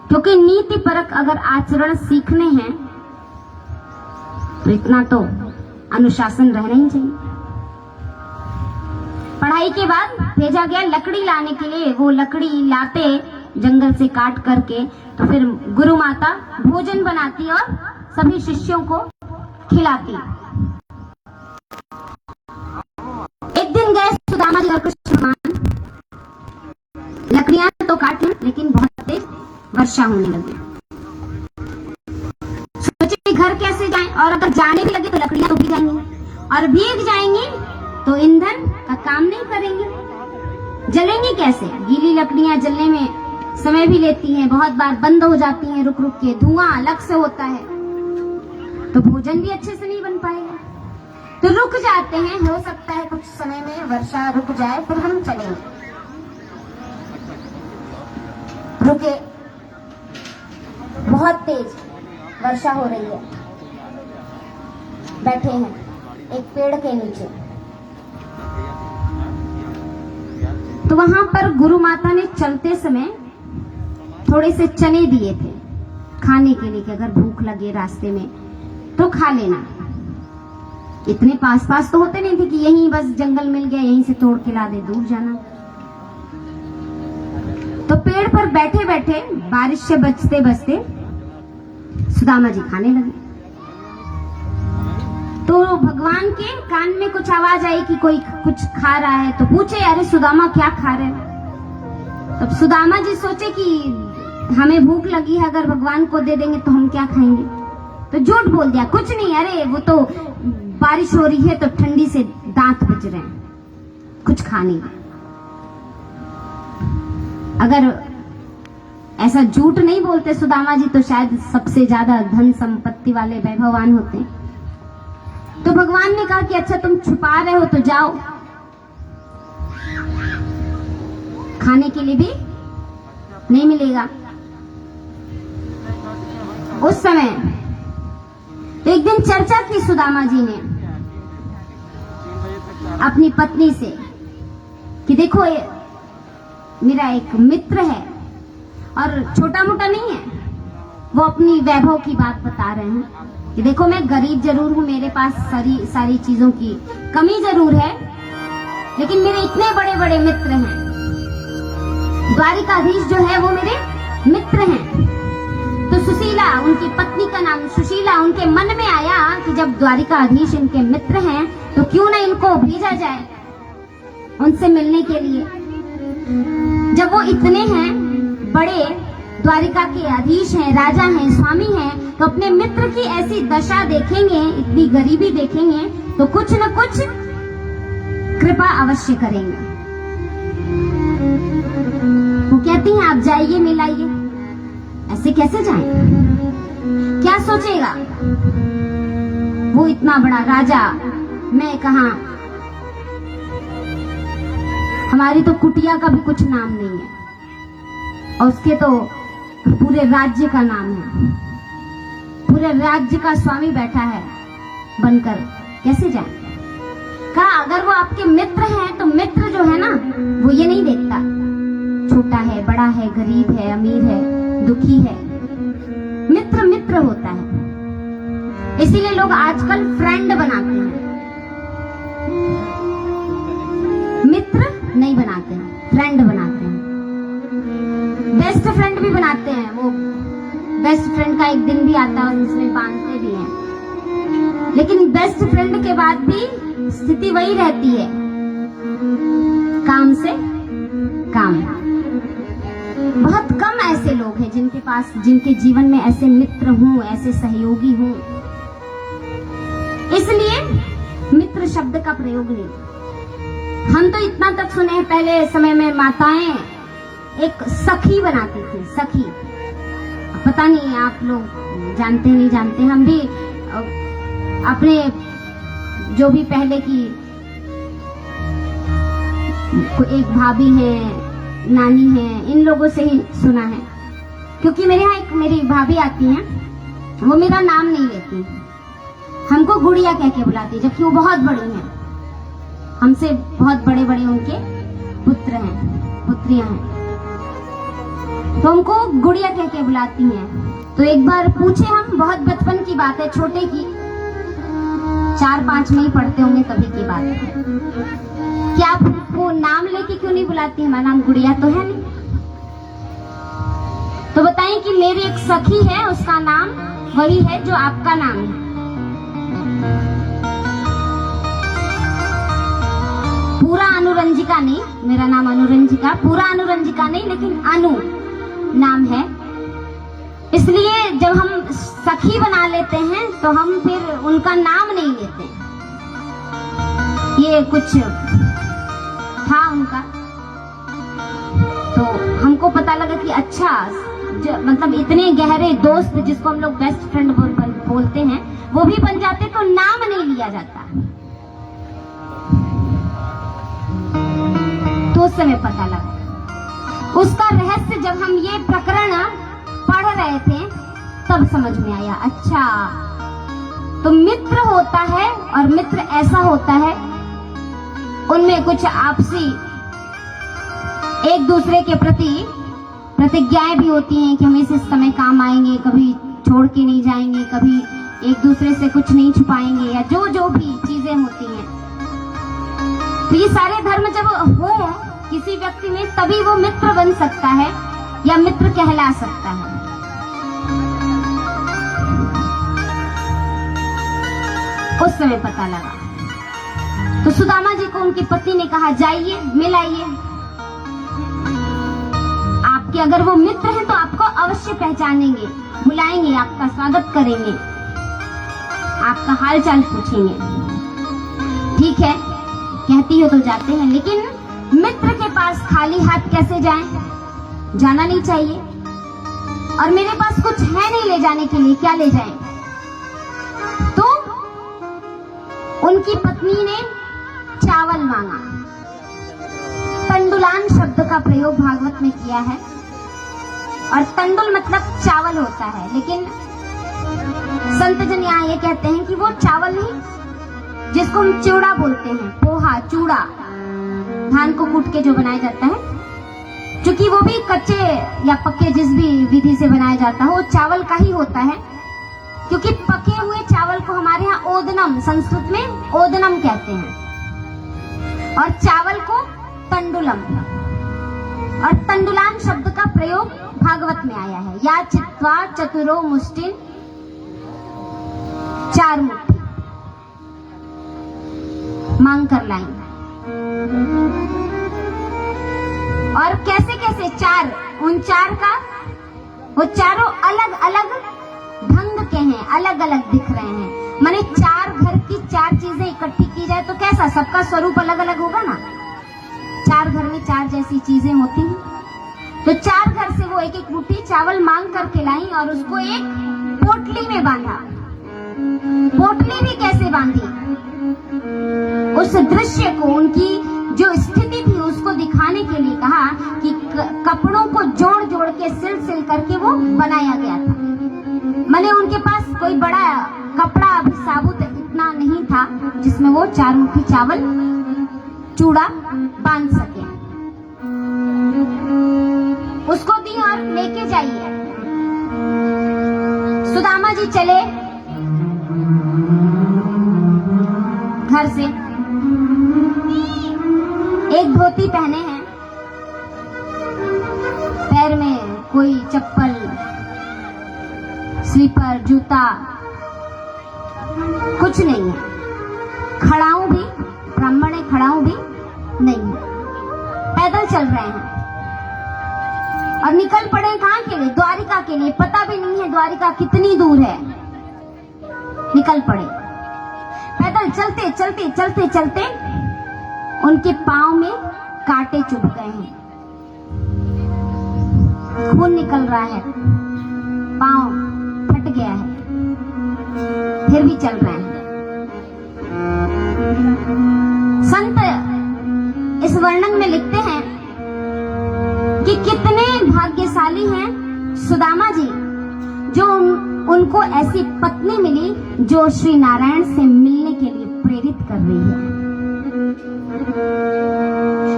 क्योंकि नीति परक अगर आचरण सीखने हैं तो इतना तो अनुशासन रहना ही चाहिए। पढ़ाई के बाद भेजा गया लकड़ी लाने के लिए। वो लकड़ी लाते जंगल से काट करके, तो फिर गुरु माता भोजन बनाती और सभी शिष्यों को खिलाती। एक दिन गए सुदामा जी और कृष्ण भगवान, लकड़ियां तो काटी लेकिन बहुत तेज वर्षा होने लगी। सोचे घर कैसे जाएं, और अगर जाने भी लगे तो लकड़ियां तो भीग जाएंगी, और भीग जाएंगी तो ईंधन का काम नहीं करेंगे, जलेंगी कैसे? गीली लकड़ियां जलने में समय भी लेती हैं, बहुत बार बंद हो जाती हैं रुक रुक के, धुआं अलग से होता है, तो भोजन भी अच्छे से नहीं बन पाएगा। तो रुक जाते हैं, हो सकता है कुछ समय में वर्षा रुक जाए फिर हम चलेंगे। रुके, बहुत तेज वर्षा हो रही है, बैठे हैं एक पेड़ के नीचे। तो वहां पर गुरु माता ने चलते समय थोड़े से चने दिए थे खाने के लिए, कि अगर भूख लगे रास्ते में तो खा लेना। इतने पास पास तो होते नहीं थे कि यहीं बस जंगल मिल गया यहीं से तोड़ के ला दे, दूर जाना। तो पेड़ पर बैठे बैठे बारिश से बचते बचते सुदामा जी खाने लगे। तो भगवान के कान में कुछ आवाज आई कि कोई कुछ खा रहा है, तो पूछे अरे सुदामा क्या खा रहे हो? तब सुदामा जी सोचे कि हमें भूख लगी है, अगर भगवान को दे देंगे तो हम क्या खाएंगे। तो झूठ बोल दिया, कुछ नहीं, अरे वो तो बारिश हो रही है तो ठंडी से दांत बज रहे हैं, कुछ खा नहीं। अगर ऐसा झूठ नहीं बोलते सुदामा जी तो शायद सबसे ज्यादा धन संपत्ति वाले वैभवान होते। तो भगवान ने कहा कि अच्छा तुम छुपा रहे हो तो जाओ, खाने के लिए भी नहीं मिलेगा। उस समय एक दिन चर्चा की सुदामा जी ने अपनी पत्नी से कि देखो ये मेरा एक मित्र है और छोटा मोटा नहीं है, वो अपनी वैभव की बात बता रहे हैं कि देखो मैं गरीब जरूर हूं, मेरे पास सारी चीजों की कमी जरूर है, लेकिन मेरे इतने बड़े बड़े मित्र हैं। द्वारिकाधीश जो है वो मेरे मित्र हैं। तो सुशीला, उनकी पत्नी का नाम सुशीला, उनके मन में आया कि जब द्वारिकाधीश इनके मित्र हैं तो क्यों ना इनको भेजा जाए उनसे मिलने के लिए। जब वो इतने हैं बड़े, द्वारिका के अधीश हैं, राजा हैं, स्वामी हैं, तो अपने मित्र की ऐसी दशा देखेंगे, इतनी गरीबी देखेंगे तो कुछ न कुछ कृपा अवश्य करेंगे। वो कहती हैं आप जाइए मिलाइए। ऐसे कैसे जाएं? क्या सोचेगा वो इतना बड़ा राजा, मैं कहां, हमारी तो कुटिया का भी कुछ नाम नहीं है और उसके तो पूरे राज्य का नाम है, पूरे राज्य का स्वामी बैठा है बनकर, कैसे जाए? कहा अगर वो आपके मित्र हैं तो मित्र जो है ना वो ये नहीं देखता छोटा है, बड़ा है, गरीब है, अमीर है, दुखी है। मित्र मित्र होता है, इसीलिए लोग आजकल फ्रेंड बनाते हैं, मित्र नहीं बनाते हैं, फ्रेंड बनाते हैं। बेस्ट फ्रेंड भी बनाते हैं, वो बेस्ट फ्रेंड का एक दिन भी आता है जिसमें बांधते भी हैं, लेकिन बेस्ट फ्रेंड के बाद भी स्थिति वही रहती है, काम से काम। बहुत कम ऐसे लोग हैं जिनके पास, जिनके जीवन में ऐसे मित्र हों, ऐसे सहयोगी हों। इसलिए मित्र शब्द का प्रयोग नहीं। हम तो इतना तक सुने हैं, पहले समय में माताएं एक सखी बनाती थी, सखी। पता नहीं आप लोग जानते नहीं जानते, हम भी अपने जो भी पहले की एक भाभी है, नानी है, इन लोगों से ही सुना है। क्योंकि मेरे यहाँ एक मेरी भाभी आती हैं, वो मेरा नाम नहीं लेती, हमको गुड़िया कह के बुलाती, जबकि वो बहुत बड़ी हैं। हमसे बहुत बड़े बड़े उनके पुत्र हैं, पुत्रियां हैं, तो हमको गुड़िया कह के बुलाती हैं। तो एक बार पूछे हम, बहुत बचपन की बात है, छोटे की, 4-5 में ही पढ़ते होंगे तभी की बात है, क्या आपको नाम लेके क्यों नहीं बुलाती? हमारा नाम गुड़िया तो है नहीं। तो बताएं कि मेरी एक सखी है, उसका नाम वही है जो आपका नाम है। पूरा अनुरंजिका नहीं, मेरा नाम अनुरंजिका, पूरा अनुरंजिका नहीं, लेकिन अनु नाम है। इसलिए जब हम सखी बना लेते हैं तो हम फिर उनका नाम नहीं लेते। ये कुछ था उनका, तो हमको पता लगा कि अच्छा, मतलब इतने गहरे दोस्त जिसको हम लोग बेस्ट फ्रेंड बोलते हैं वो भी बन जाते तो नाम नहीं लिया जाता। तो उस समय पता लगा उसका रहस्य। जब हम ये प्रकरण पढ़ रहे थे तब समझ में आया, अच्छा तो मित्र होता है और मित्र ऐसा होता है, उनमें कुछ आपसी एक दूसरे के प्रति प्रतिज्ञाएं भी होती हैं कि हम इस समय काम आएंगे, कभी छोड़ के नहीं जाएंगे, कभी एक दूसरे से कुछ नहीं छुपाएंगे, या जो जो भी चीजें होती हैं। तो ये सारे धर्म जब हो किसी व्यक्ति में तभी वो मित्र बन सकता है या मित्र कहला सकता है। उस समय पता लगा। तो सुदामा जी को उनकी पत्नी ने कहा, जाइए मिल आइए, कि अगर वो मित्र हैं तो आपको अवश्य पहचानेंगे, बुलाएंगे, आपका स्वागत करेंगे, आपका हाल चाल पूछेंगे। ठीक है, कहती हो तो जाते हैं, लेकिन मित्र के पास खाली हाथ कैसे जाएं? जाना नहीं चाहिए। और मेरे पास कुछ है नहीं ले जाने के लिए, क्या ले जाएं? तो उनकी पत्नी ने चावल मांगा। तंडुलान शब्द का प्रयोग भागवत में किया है, और तंडुल मतलब चावल होता है, लेकिन संत जन यहाँ ये कहते हैं कि वो चावल नहीं जिसको हम चिवड़ा बोलते हैं, पोहा, चूड़ा, धान को कूट के जो बनाया जाता है, क्योंकि वो भी कच्चे या पक्के जिस भी विधि से बनाया जाता है वो चावल का ही होता है। क्योंकि पके हुए चावल को हमारे यहाँ ओदनम, संस्कृत में ओदनम कहते हैं, और चावल को तंडुलम। और तंडुलान शब्द का प्रयोग भागवत में आया है, या चित्वा चतुरो मुष्टिन, 4 मुट्ठी मांग कर लाई। और कैसे कैसे 4, उन 4 का, वो चारों अलग अलग ढंग के हैं, अलग अलग दिख रहे हैं। माने 4 घर की 4 चीजें इकट्ठी की जाए तो कैसा, सबका स्वरूप अलग अलग होगा ना। 4 घर में 4 जैसी चीजें होती हैं, तो 4 घर से वो एक एक मुट्ठी चावल मांग करके लाई और उसको एक पोटली में बांधा। पोटली भी कैसे बांधी, उस दृश्य को, उनकी जो स्थिति थी उसको दिखाने के लिए कहा कि कपड़ों को जोड़ जोड़ के सिल करके वो बनाया गया था। माने उनके पास कोई बड़ा कपड़ा अभी साबुत इतना नहीं था जिसमें वो 4 मुट्ठी चावल, चूड़ा बांध सके। उसको दी और लेके जाइए। सुदामा जी चले घर से, एक धोती पहने हैं, पैर में कोई चप्पल, स्लीपर, जूता कुछ नहीं है। खड़ाऊ भी, ब्राह्मण है, खड़ाऊ भी नहीं है, पैदल चल रहे हैं और निकल पड़े कहाँ के लिए? द्वारिका के लिए। पता भी नहीं है द्वारिका कितनी दूर है, निकल पड़े पैदल। चलते चलते चलते चलते उनके पांव में कांटे चुभ गए हैं, खून निकल रहा है, पांव फट गया है, फिर भी चल रहे हैं। संत इस वर्णन में लिखते हैं कि कितने भाग्यशाली हैं सुदामा जी, जो उनको ऐसी पत्नी मिली जो श्री नारायण से मिलने के लिए प्रेरित कर रही है।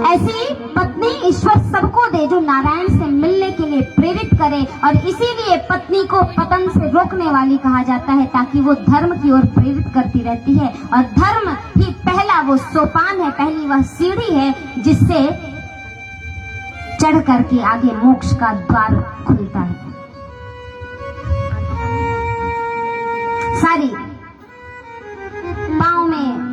ऐसी पत्नी ईश्वर सबको दे जो नारायण से मिलने के लिए प्रेरित करे, और इसीलिए पत्नी को पतन से रोकने वाली कहा जाता है, ताकि वो धर्म की ओर प्रेरित करती रहती है। और धर्म ही पहला वो सोपान है, पहली वह सीढ़ी है जिससे चढ़ करके आगे मोक्ष का द्वार खुलता है। सारी पाँव में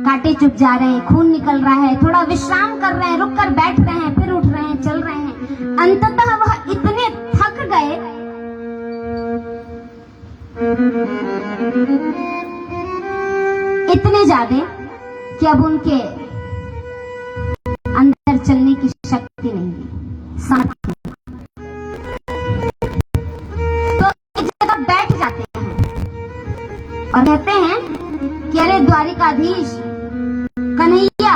कांटे चुभ जा रहे हैं, खून निकल रहा है, थोड़ा विश्राम कर रहे हैं, रुक कर बैठ रहे हैं, फिर उठ रहे हैं, चल रहे हैं। अंततः वह इतने थक गए इतने ज्यादा कि अब उनके अंदर चलने की शक्ति नहीं है, सामर्थ्य। तो एक जगह बैठ जाते हैं और कहते हैं कि अरे द्वारिकाधीश कन्हैया,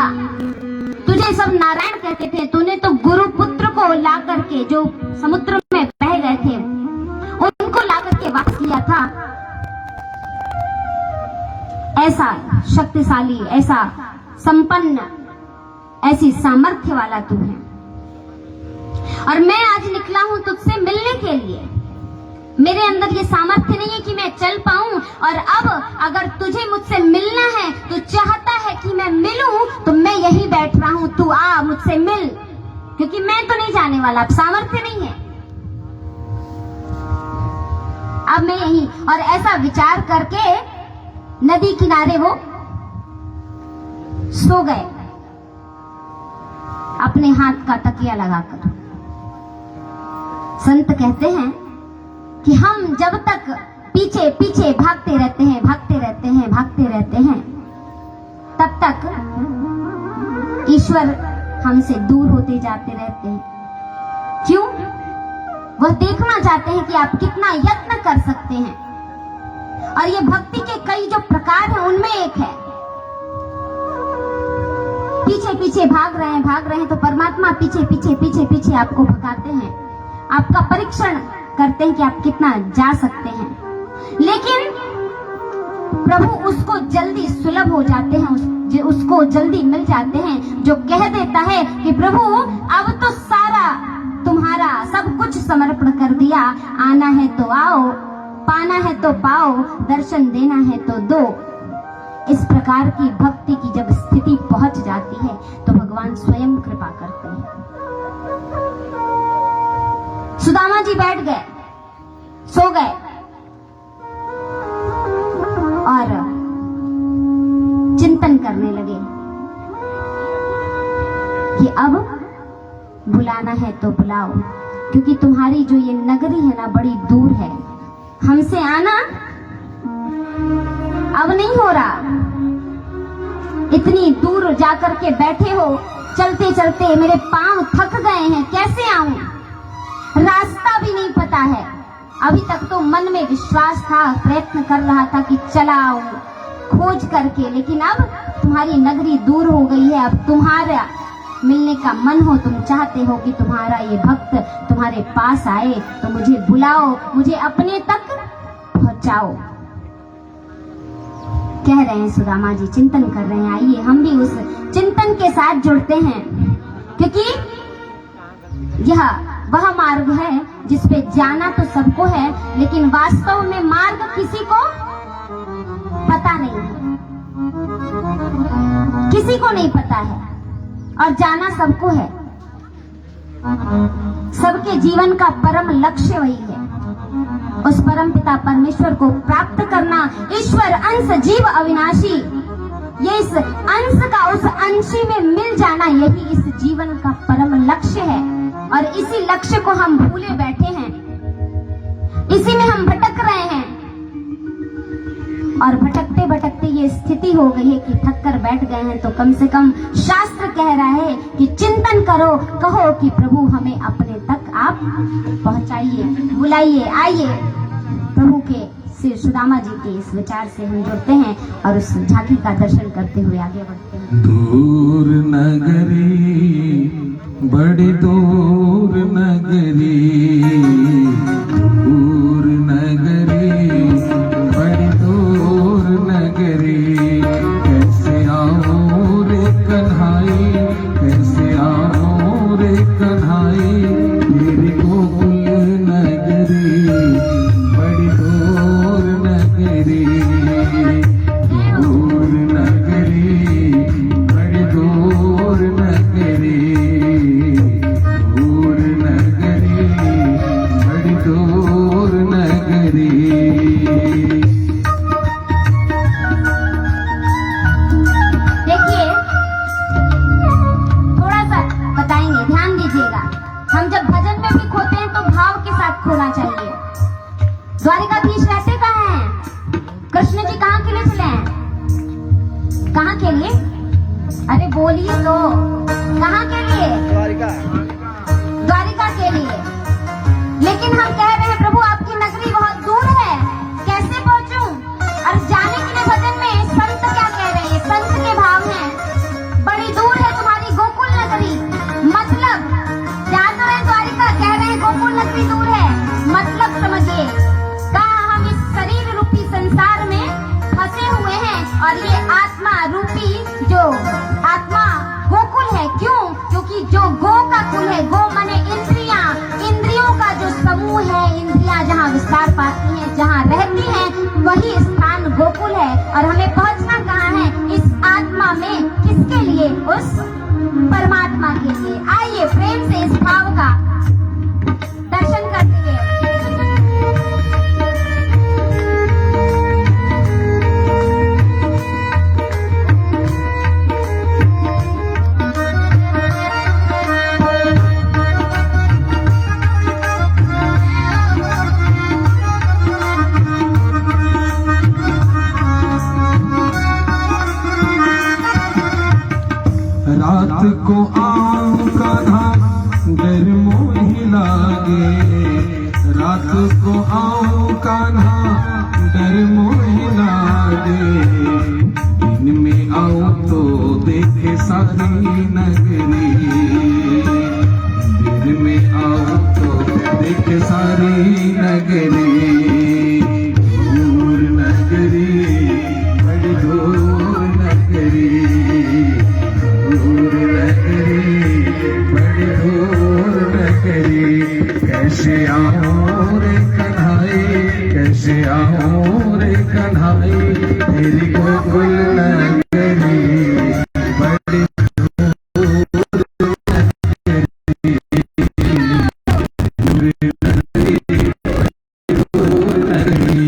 तुझे सब नारायण कहते थे, तूने तो गुरु पुत्र को ला करके जो समुद्र में बह गए थे उनको ला करके वापस किया था। ऐसा शक्तिशाली, ऐसा संपन्न, ऐसी सामर्थ्य वाला तू है, और मैं आज निकला हूं तुझसे मिलने के लिए। मेरे अंदर ये सामर्थ्य नहीं है कि मैं चल पाऊं, और अब अगर तुझे मुझसे मिलना है, तो चाहता है कि मैं मिलूं, तो मैं यही बैठ रहा हूं, तू आ मुझसे मिल, क्योंकि मैं तो नहीं जाने वाला, अब सामर्थ्य नहीं है, अब मैं यही। और ऐसा विचार करके नदी किनारे वो सो गए, अपने हाथ का तकिया लगाकर। संत कहते हैं कि हम जब तक पीछे पीछे भागते रहते हैं, भागते रहते हैं, भागते रहते हैं, तब तक ईश्वर हमसे दूर होते जाते रहते हैं। क्यों? वह देखना चाहते हैं कि आप कितना यत्न कर सकते हैं, और ये भक्ति के कई जो प्रकार हैं उनमें एक है। पीछे पीछे भाग रहे हैं तो परमात्मा पीछे पीछे पीछे पीछे आपको भगाते हैं, आपका परीक्षण करते हैं कि आप कितना जा सकते हैं। लेकिन प्रभु उसको जल्दी सुलभ हो जाते हैं, उसको जल्दी मिल जाते हैं, जो कह देता है कि प्रभु अब तो सारा तुम्हारा सब कुछ समर्पण कर दिया, आना है तो आओ, पाना है तो पाओ, दर्शन देना है तो दो। इस प्रकार की भक्ति की जब स्थिति पहुंच जाती है तो भगवान स्वयं कृपा करते हैं। सुदामा जी बैठ गए, सो गए, और चिंतन करने लगे कि अब बुलाना है तो बुलाओ, क्योंकि तुम्हारी जो ये नगरी है ना बड़ी दूर है, हमसे आना अब नहीं हो रहा। इतनी दूर जाकर के बैठे हो, चलते चलते मेरे पांव थक गए हैं, कैसे आऊं? रास्ता भी नहीं पता है। अभी तक तो मन में विश्वास था, प्रयत्न कर रहा था कि चला आऊं खोज करके, लेकिन अब तुम्हारी नगरी दूर हो गई है, अब तुम्हारा मिलने का मन हो, तुम चाहते हो कि तुम्हारा ये भक्त तुम्हारे पास आए, तो मुझे बुलाओ, मुझे अपने तक पहुंचाओ। कह रहे हैं सुदामा जी, चिंतन कर रहे हैं। आइए हम भी उस चिंतन के साथ जुड़ते हैं, क्योंकि यह वह मार्ग है जिसपे जाना तो सबको है, लेकिन वास्तव में मार्ग किसी को पता नहीं है, किसी को नहीं पता है, और जाना सबको है। सबके जीवन का परम लक्ष्य वही है, उस परम पिता परमेश्वर को प्राप्त करना। ईश्वर अंश जीव अविनाशी, ये इस अंश का उस अंशी में मिल जाना, यही इस जीवन का परम लक्ष्य है। और इसी लक्ष्य को हम भूले बैठे हैं, इसी में हम भटक रहे हैं, और भटकते भटकते ये स्थिति हो गई है कि थक कर बैठ गए हैं। तो कम से कम शास्त्र कह रहा है कि चिंतन करो, कहो कि प्रभु हमें अपने तक आप पहुंचाइए, बुलाइए, आइए। प्रभु के श्री सुदामा जी के इस विचार से हम जुड़ते हैं और उस झांकी का दर्शन करते हुए आगे बढ़ते हैं।
दूर नगरी, बड़ी दूर नगरी, दूर नगरी, बड़ी दूर नगरी, कैसे आऊं रे
कहाँ के लिए? अरे बोलिए तो, कहाँ के लिए? द्वारिका के लिए। लेकिन हम कह रहे हैं प्रभु आपकी नगरी बहुत दूर है, कैसे पहुंचूं? और जाने के लिए भजन में संत क्या कह रहे हैं? संत के भाव हैं, बड़ी दूर है तुम्हारी गोकुल नगरी। मतलब जा तो रहे द्वारिका, कह रहे हैं गोकुल नगरी दूर है। मतलब समझिए, कहा हम इस शरीर रूपी संसार में फंसे हुए हैं और ये आत्मा रूपी जो आत्मा गोकुल है। क्यों? क्योंकि जो गो का कुल है, गो माने इंद्रियां, इंद्रियों का जो समूह है, इंद्रियां जहाँ विस्तार पाती हैं, जहाँ रहती हैं, वही स्थान गोकुल है। और हमें पहुंचना कहाँ है? इस आत्मा में। किसके लिए? उस परमात्मा के लिए। आइए प्रेम से इस भाव का दर्शन करते हैं।
रात को आऊं कान्हा डर मोहि लागे, रात को आऊं कान्हा डर मोहि लागे, दिन में आऊं तो देखे सारी नगरी, दिन में आऊं तो देखे सारी नगरी, दूर नगरी बड़ी दूर नगरी, दूर नगरी बड़ी दूर नगरी, कैसे आऊं रे कन्हाई, कैसे आऊं रे कन्हाई, तेरी गोकुल नगरी बड़ी दूर नगरी, दूर नगरी दूर नगरी।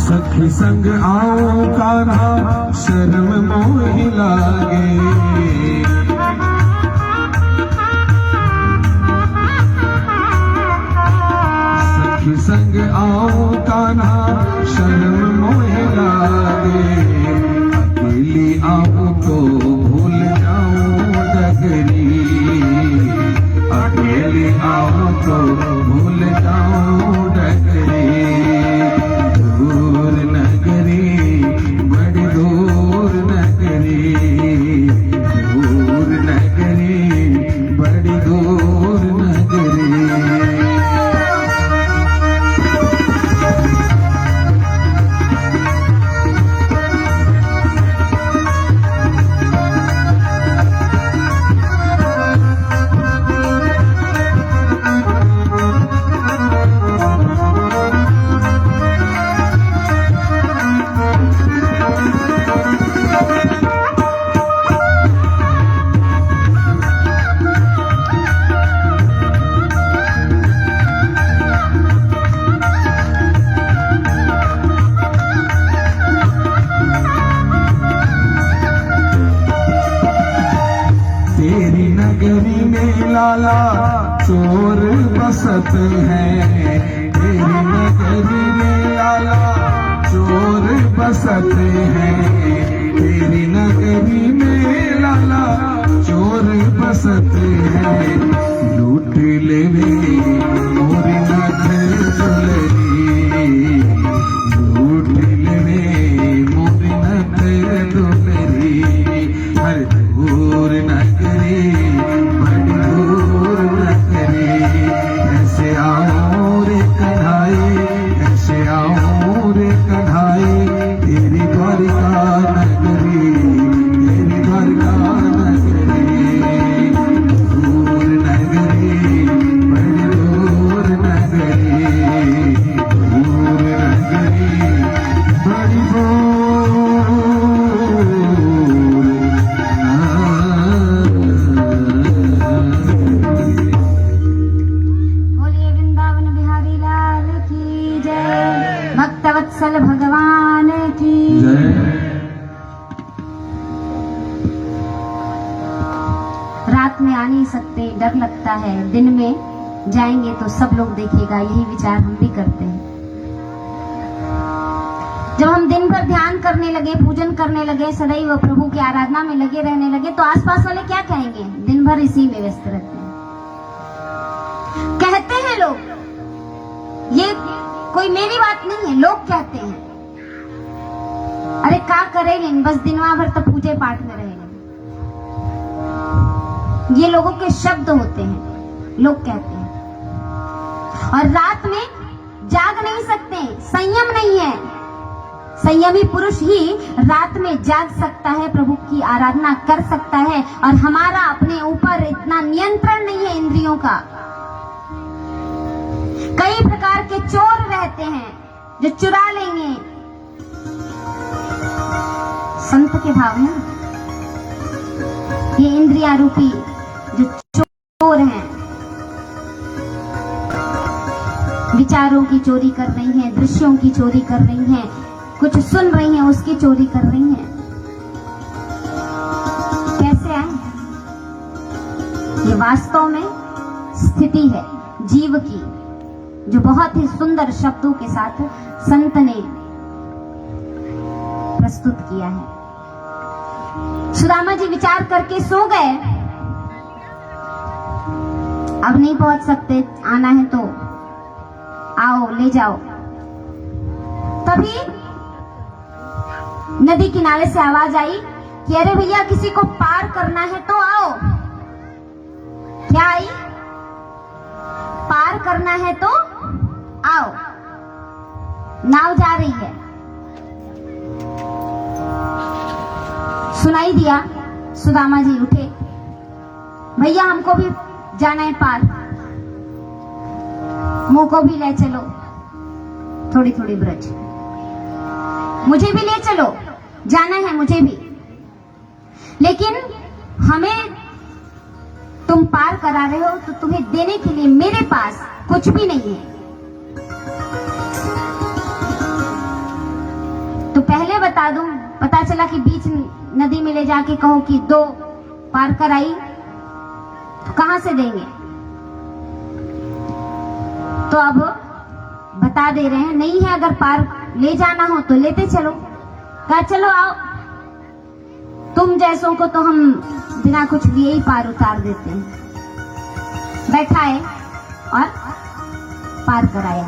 सखी संग आऊं कान्हा शर्म मोहि लागे, सखी संग आऊं कान्हा शर्म मोहि लागे, अकेली आऊं तो भूल जाऊं डगरी, अकेली आऊं तो भूल जाऊं डगरी, दूर नगरी बड़ी दूर नगरी, दूर नगरी बड़ी दूर नगरी। तेरी नगरी में लाला चोर बसत है, तेरी नगरी में लाला चोर बसत है, तेरी नगरी में लाला चोर बसत है, लूट लेवे मोरी नगर दुलरी, लूट लेवे मोरी नगर दुलरी, हर दूर नगरी बड़ी दूर नगरी, कैसे आऊं रे कन्हाई, कैसे आऊं रे कन्हाई, तेरी द्वारिका नगरी, तेरी द्वारिका नगरी, दूर नगरी
वत्सल भगवान की रात में आ नहीं सकते, डर लगता है, दिन में जाएंगे तो सब लोग देखेगा, यही विचार हम भी करते हैं। जब हम दिन भर ध्यान करने लगे, पूजन करने लगे, सदैव प्रभु की आराधना में लगे रहने लगे, तो आसपास वाले क्या कहेंगे? दिन भर इसी में व्यस्त रहते हैं। कहते हैं लोग, ये कोई मेरी बात नहीं है, लोग कहते हैं, अरे क्या करेंगे, बस दिनवा भर तो पूजे पाठ में रहेंगे। ये लोगों के शब्द होते हैं, लोग कहते हैं। और रात में जाग नहीं सकते, संयम नहीं है। संयमी पुरुष ही रात में जाग सकता है, प्रभु की आराधना कर सकता है। और हमारा अपने ऊपर इतना नियंत्रण नहीं है इंद्रियों का। कई प्रकार के चोर रहते हैं जो चुरा लेंगे। संत के भाव में ये इंद्रिया रूपी जो चोर हैं, विचारों की चोरी कर रही हैं, दृश्यों की चोरी कर रही हैं, कुछ सुन रही हैं उसकी चोरी कर रही हैं। कैसे आए? ये वास्तव में स्थिति है जीव की, जो बहुत ही सुंदर शब्दों के साथ संत ने प्रस्तुत किया है। सुदामा जी विचार करके सो गए, अब नहीं पहुंच सकते, आना है तो आओ ले जाओ। तभी नदी किनारे से आवाज आई कि अरे भैया किसी को पार करना है तो आओ। क्या आई? पार करना है तो आओ। नाव जा रही है। सुनाई दिया, सुदामा जी उठे, भैया हमको भी जाना है पार, मुंह को भी ले चलो, थोड़ी थोड़ी ब्रज, मुझे भी ले चलो, जाना है मुझे भी, लेकिन हमें तुम पार करा रहे हो तो तुम्हें देने के लिए मेरे पास कुछ भी नहीं है। तो पहले बता दूं, पता चला कि बीच नदी में ले जाके कहो कि दो पार कराई, तो कहां से देंगे? तो अब बता दे रहे हैं, नहीं है, अगर पार ले जाना हो तो लेते चलो। कहा चलो आओ, तुम जैसों को तो हम बिना कुछ लिए ही पार उतार देते हैं। बैठाए और पार कराया।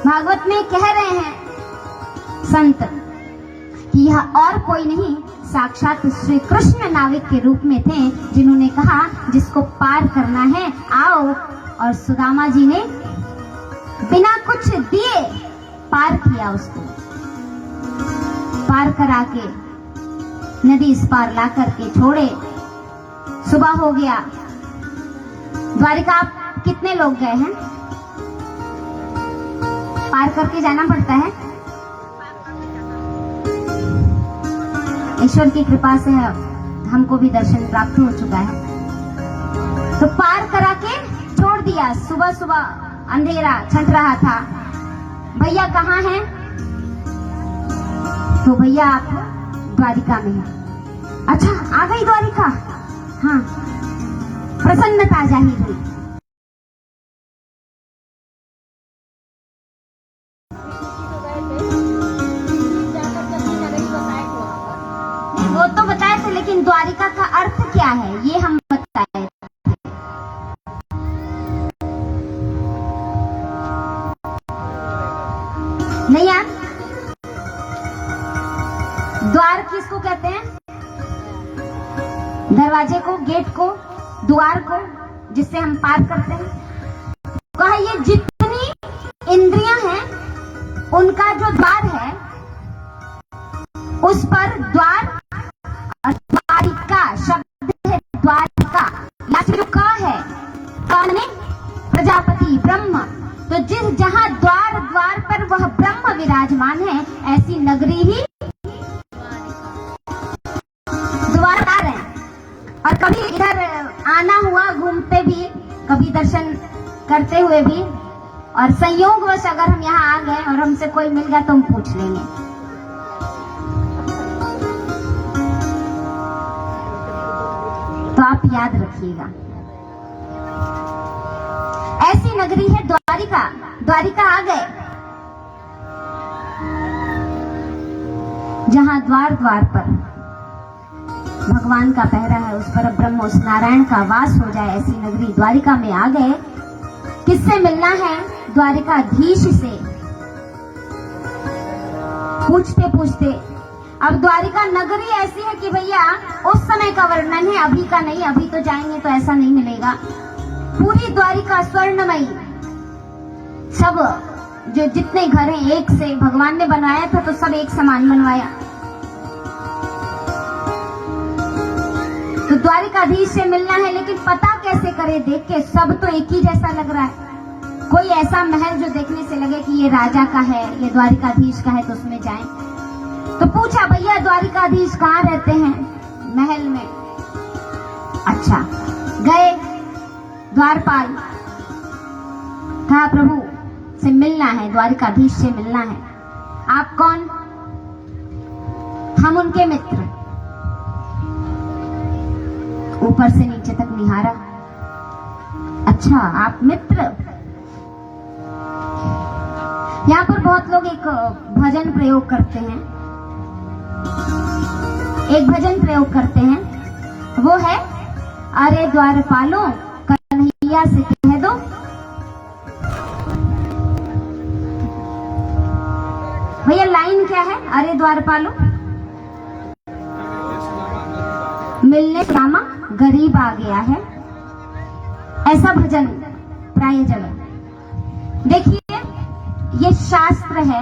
भागवत में कह रहे हैं संत कि यह और कोई नहीं, साक्षात श्री कृष्ण नाविक के रूप में थे, जिन्होंने कहा जिसको पार करना है आओ। और सुदामा जी ने बिना कुछ दिए पार किया, उसको पार करा के नदी इस पार ला करके छोड़े। सुबह हो गया। द्वारिका आप कितने लोग गए हैं? पार करके जाना पड़ता है। ईश्वर की कृपा से हमको भी दर्शन प्राप्त हो चुका है। तो पार करा के छोड़ दिया। सुबह सुबह अंधेरा छंट रहा था। भैया कहाँ हैं? तो भैया आप द्वारिका में हैं। अच्छा, आ गई द्वारिका? हाँ। प्रसन्नता जाहिर हुई। वो तो बताए थे, लेकिन द्वारिका का अर्थ क्या है ये हम बताए थे। नहीं यार, द्वार किसको कहते हैं? दरवाजे को, गेट को, द्वार को, जिससे हम पार करते हैं। कहा ये जितनी इंद्रियां हैं उनका जो द्वार है उस पर द्वार और द्वारिका शब्द है। द्वारिका लास्ट में जो का है, का ने प्रजापति ब्रह्म, तो जिस जहां द्वार द्वार पर वह ब्रह्म विराजमान है, ऐसी नगरी ही द्वारदार है। और कभी इधर आना हुआ घूमते भी, कभी दर्शन करते हुए भी, और संयोगवश अगर हम यहाँ आ गए और हमसे कोई मिल गया तो हम पूछ लेंगे। तो आप याद रखिएगा, ऐसी नगरी है द्वारिका। द्वारिका आ गए, जहां द्वार द्वार पर भगवान का पहरा है, उस पर ब्रह्म उस नारायण का वास हो जाए, ऐसी नगरी द्वारिका में आ गए। किससे मिलना है? द्वारिकाधीश से। पूछते पूछते अब द्वारिका नगरी ऐसी है कि भैया उस समय का वर्णन है, अभी का नहीं। अभी तो जाएंगे तो ऐसा नहीं मिलेगा। पूरी द्वारिका स्वर्णमयी, सब जो जितने घर हैं एक से भगवान ने बनवाया था, तो सब एक समान बनवाया। तो द्वारिकाधीश से मिलना है, लेकिन पता कैसे करे? देख के सब तो एक ही जैसा लग रहा है। कोई ऐसा महल जो देखने से लगे कि ये राजा का है, ये द्वारिकाधीश का है, तो उसमें जाएं। तो पूछा, भैया द्वारिकाधीश कहाँ रहते हैं? महल में। अच्छा, गए द्वारपाल, कहा प्रभु से मिलना है, द्वारिकाधीश से मिलना है। आप कौन? हम उनके मित्र। ऊपर से नीचे तक निहारा। अच्छा, आप मित्र? यहाँ पर बहुत लोग एक भजन प्रयोग करते हैं, एक भजन प्रयोग करते हैं, वो है अरे द्वारपालो कन्हैया से कह दो। भैया लाइन क्या है? अरे द्वारपालो मिलने रामा गरीब आ गया है, ऐसा भजन प्राय जगह। देखिए ये शास्त्र है,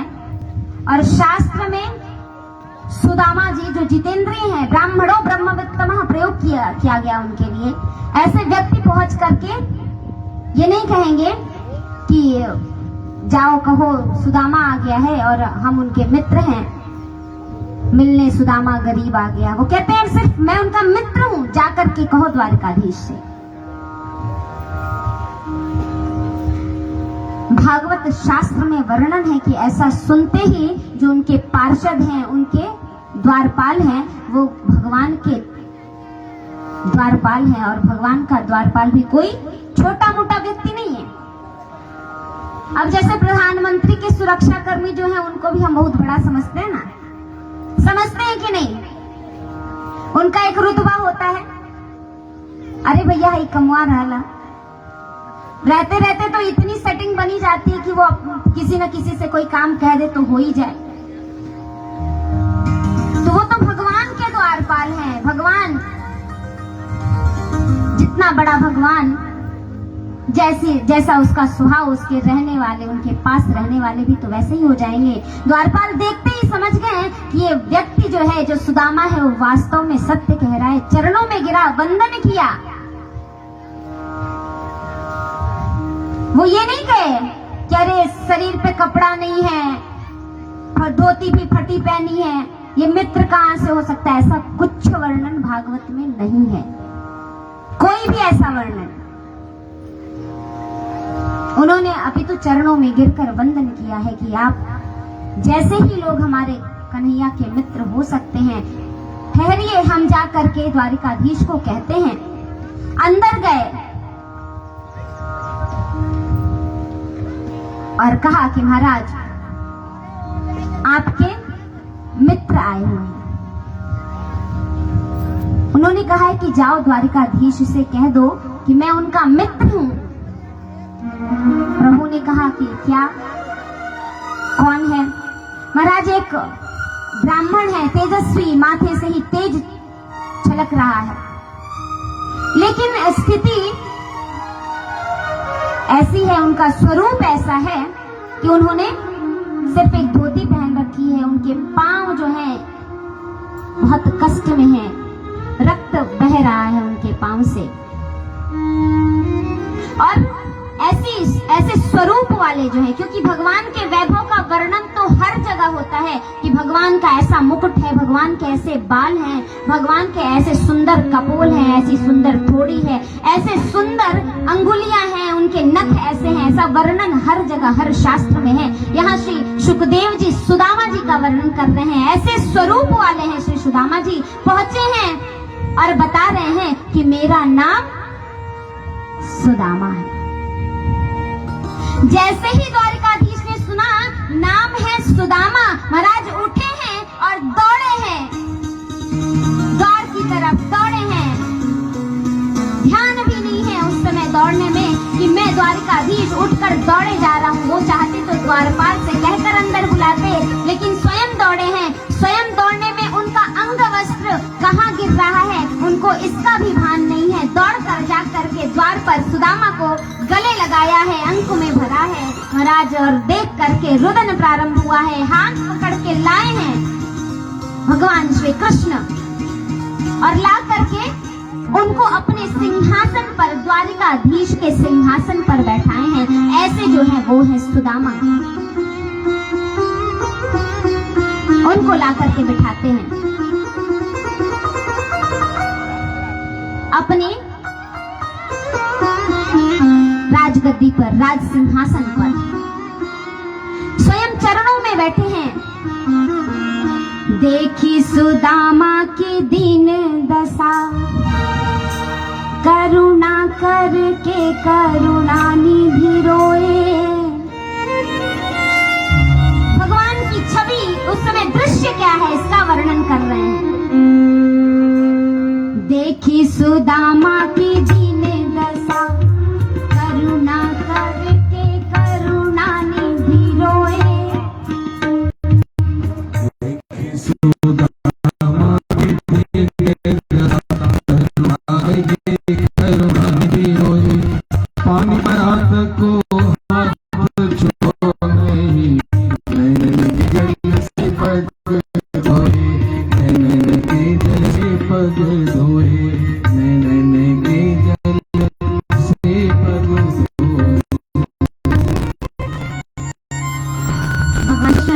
और शास्त्र में सुदामा जी जो जितेंद्रिय हैं, ब्राह्मणों ब्रह्मवित्तमः प्रयोग किया गया उनके लिए। ऐसे व्यक्ति पहुंच करके ये नहीं कहेंगे कि जाओ कहो सुदामा आ गया है और हम उनके मित्र हैं, मिलने सुदामा गरीब आ गया। वो कहते हैं सिर्फ मैं उनका मित्र हूं, जाकर के कहो द्वारिकाधीश से। भागवत शास्त्र में वर्णन है कि ऐसा सुनते ही जो उनके पार्षद हैं, उनके द्वारपाल हैं, वो भगवान के द्वारपाल हैं। और भगवान का द्वारपाल भी कोई छोटा मोटा व्यक्ति नहीं है। अब जैसे प्रधानमंत्री के सुरक्षा कर्मी जो हैं, उनको भी हम बहुत बड़ा समझते हैं ना, समझते हैं कि नहीं? उनका एक रुतबा होता है। अरे भैया ही कमवा रहा, रहते रहते तो इतनी सेटिंग बनी जाती है कि वो किसी न किसी से कोई काम कह दे तो हो ही जाए। तो वो तो भगवान के द्वारपाल हैं। भगवान जितना बड़ा भगवान, जैसा उसका स्वभाव, उसके रहने वाले, उनके पास रहने वाले भी तो वैसे ही हो जाएंगे। द्वारपाल देखते ही समझ गए कि ये व्यक्ति जो है, जो सुदामा है, वो वास्तव में सत्य कह रहा है। चरणों में गिरा, वंदन किया। वो ये नहीं कहे कि अरे शरीर पे कपड़ा नहीं है, धोती भी फटी पहनी है, ये मित्र कहां से हो सकता है? ऐसा कुछ वर्णन भागवत में नहीं है, कोई भी ऐसा वर्णन। उन्होंने अभी तो चरणों में गिरकर वंदन किया है कि आप जैसे ही लोग हमारे कन्हैया के मित्र हो सकते हैं, ठहरिए, हम जा करके द्वारिकाधीश को कहते हैं। अंदर गए और कहा कि महाराज आपके मित्र आए हुए हैं। उन्होंने कहा है कि जाओ द्वारिकाधीश से कह दो कि मैं उनका मित्र हूं। प्रभु ने कहा कि क्या, कौन है? महाराज एक ब्राह्मण है, तेजस्वी, माथे से ही तेज छलक रहा है, लेकिन स्थिति ऐसी है, उनका स्वरूप ऐसा है कि उन्होंने सिर्फ एक धोती पहन रखी है, उनके पांव जो है बहुत कष्ट में है, रक्त बह रहा है उनके पांव से। और ऐसे स्वरूप वाले जो है, क्योंकि भगवान के वैभव का वर्णन तो हर जगह होता है कि भगवान का ऐसा मुकुट है, भगवान के ऐसे बाल हैं, भगवान के ऐसे सुंदर कपोल हैं, ऐसी सुंदर थोड़ी है, ऐसे सुंदर अंगुलियां हैं, उनके नख ऐसे हैं, ऐसा इसका वर्णन हर जगह हर शास्त्र में है। यहाँ श्री सुखदेव जी सुदामा जी का वर्णन कर रहे हैं। ऐसे स्वरूप वाले हैं श्री सुदामा जी, पहुंचे हैं और बता रहे हैं कि मेरा नाम सुदामा है। जैसे ही द्वारिकाधीश ने सुना नाम है सुदामा, महाराज उठे हैं और दौड़े हैं, द्वार की तरफ दौड़े हैं। ध्यान भी नहीं है उस समय दौड़ने में कि मैं द्वारिकाधीश उठकर दौड़े जा रहा हूँ। वो चाहते तो द्वारपाल से कहकर अंदर बुलाते, लेकिन स्वयं दौड़े हैं। स्वयं दौड़ने में उनका अंग वस्त्र कहाँ गिर रहा है उनको इसका भी भान नहीं है। दौड़ कर जा करके द्वार पर सुदामा को गले लगाया है, अंक में भरा है महाराज, और देख करके रुदन प्रारंभ हुआ है। हाथ पकड़ के लाए हैं भगवान श्री कृष्ण और ला करके उनको अपने सिंहासन पर, द्वारिकाधीश के सिंहासन पर बैठाए हैं। ऐसे जो है वो है सुदामा, उनको ला करके बिठाते हैं अपने राजगद्दी पर, राज सिंहासन पर, स्वयं चरणों में बैठे हैं। देखी सुदामा की दीन दशा, करुणा करके करुणा निधि रोए। भगवान की छवि उस समय दृश्य क्या है इसका वर्णन कर रहे हैं। देखी सुदामा की दीन दशा, करुणा करके करुणा निधि रोए।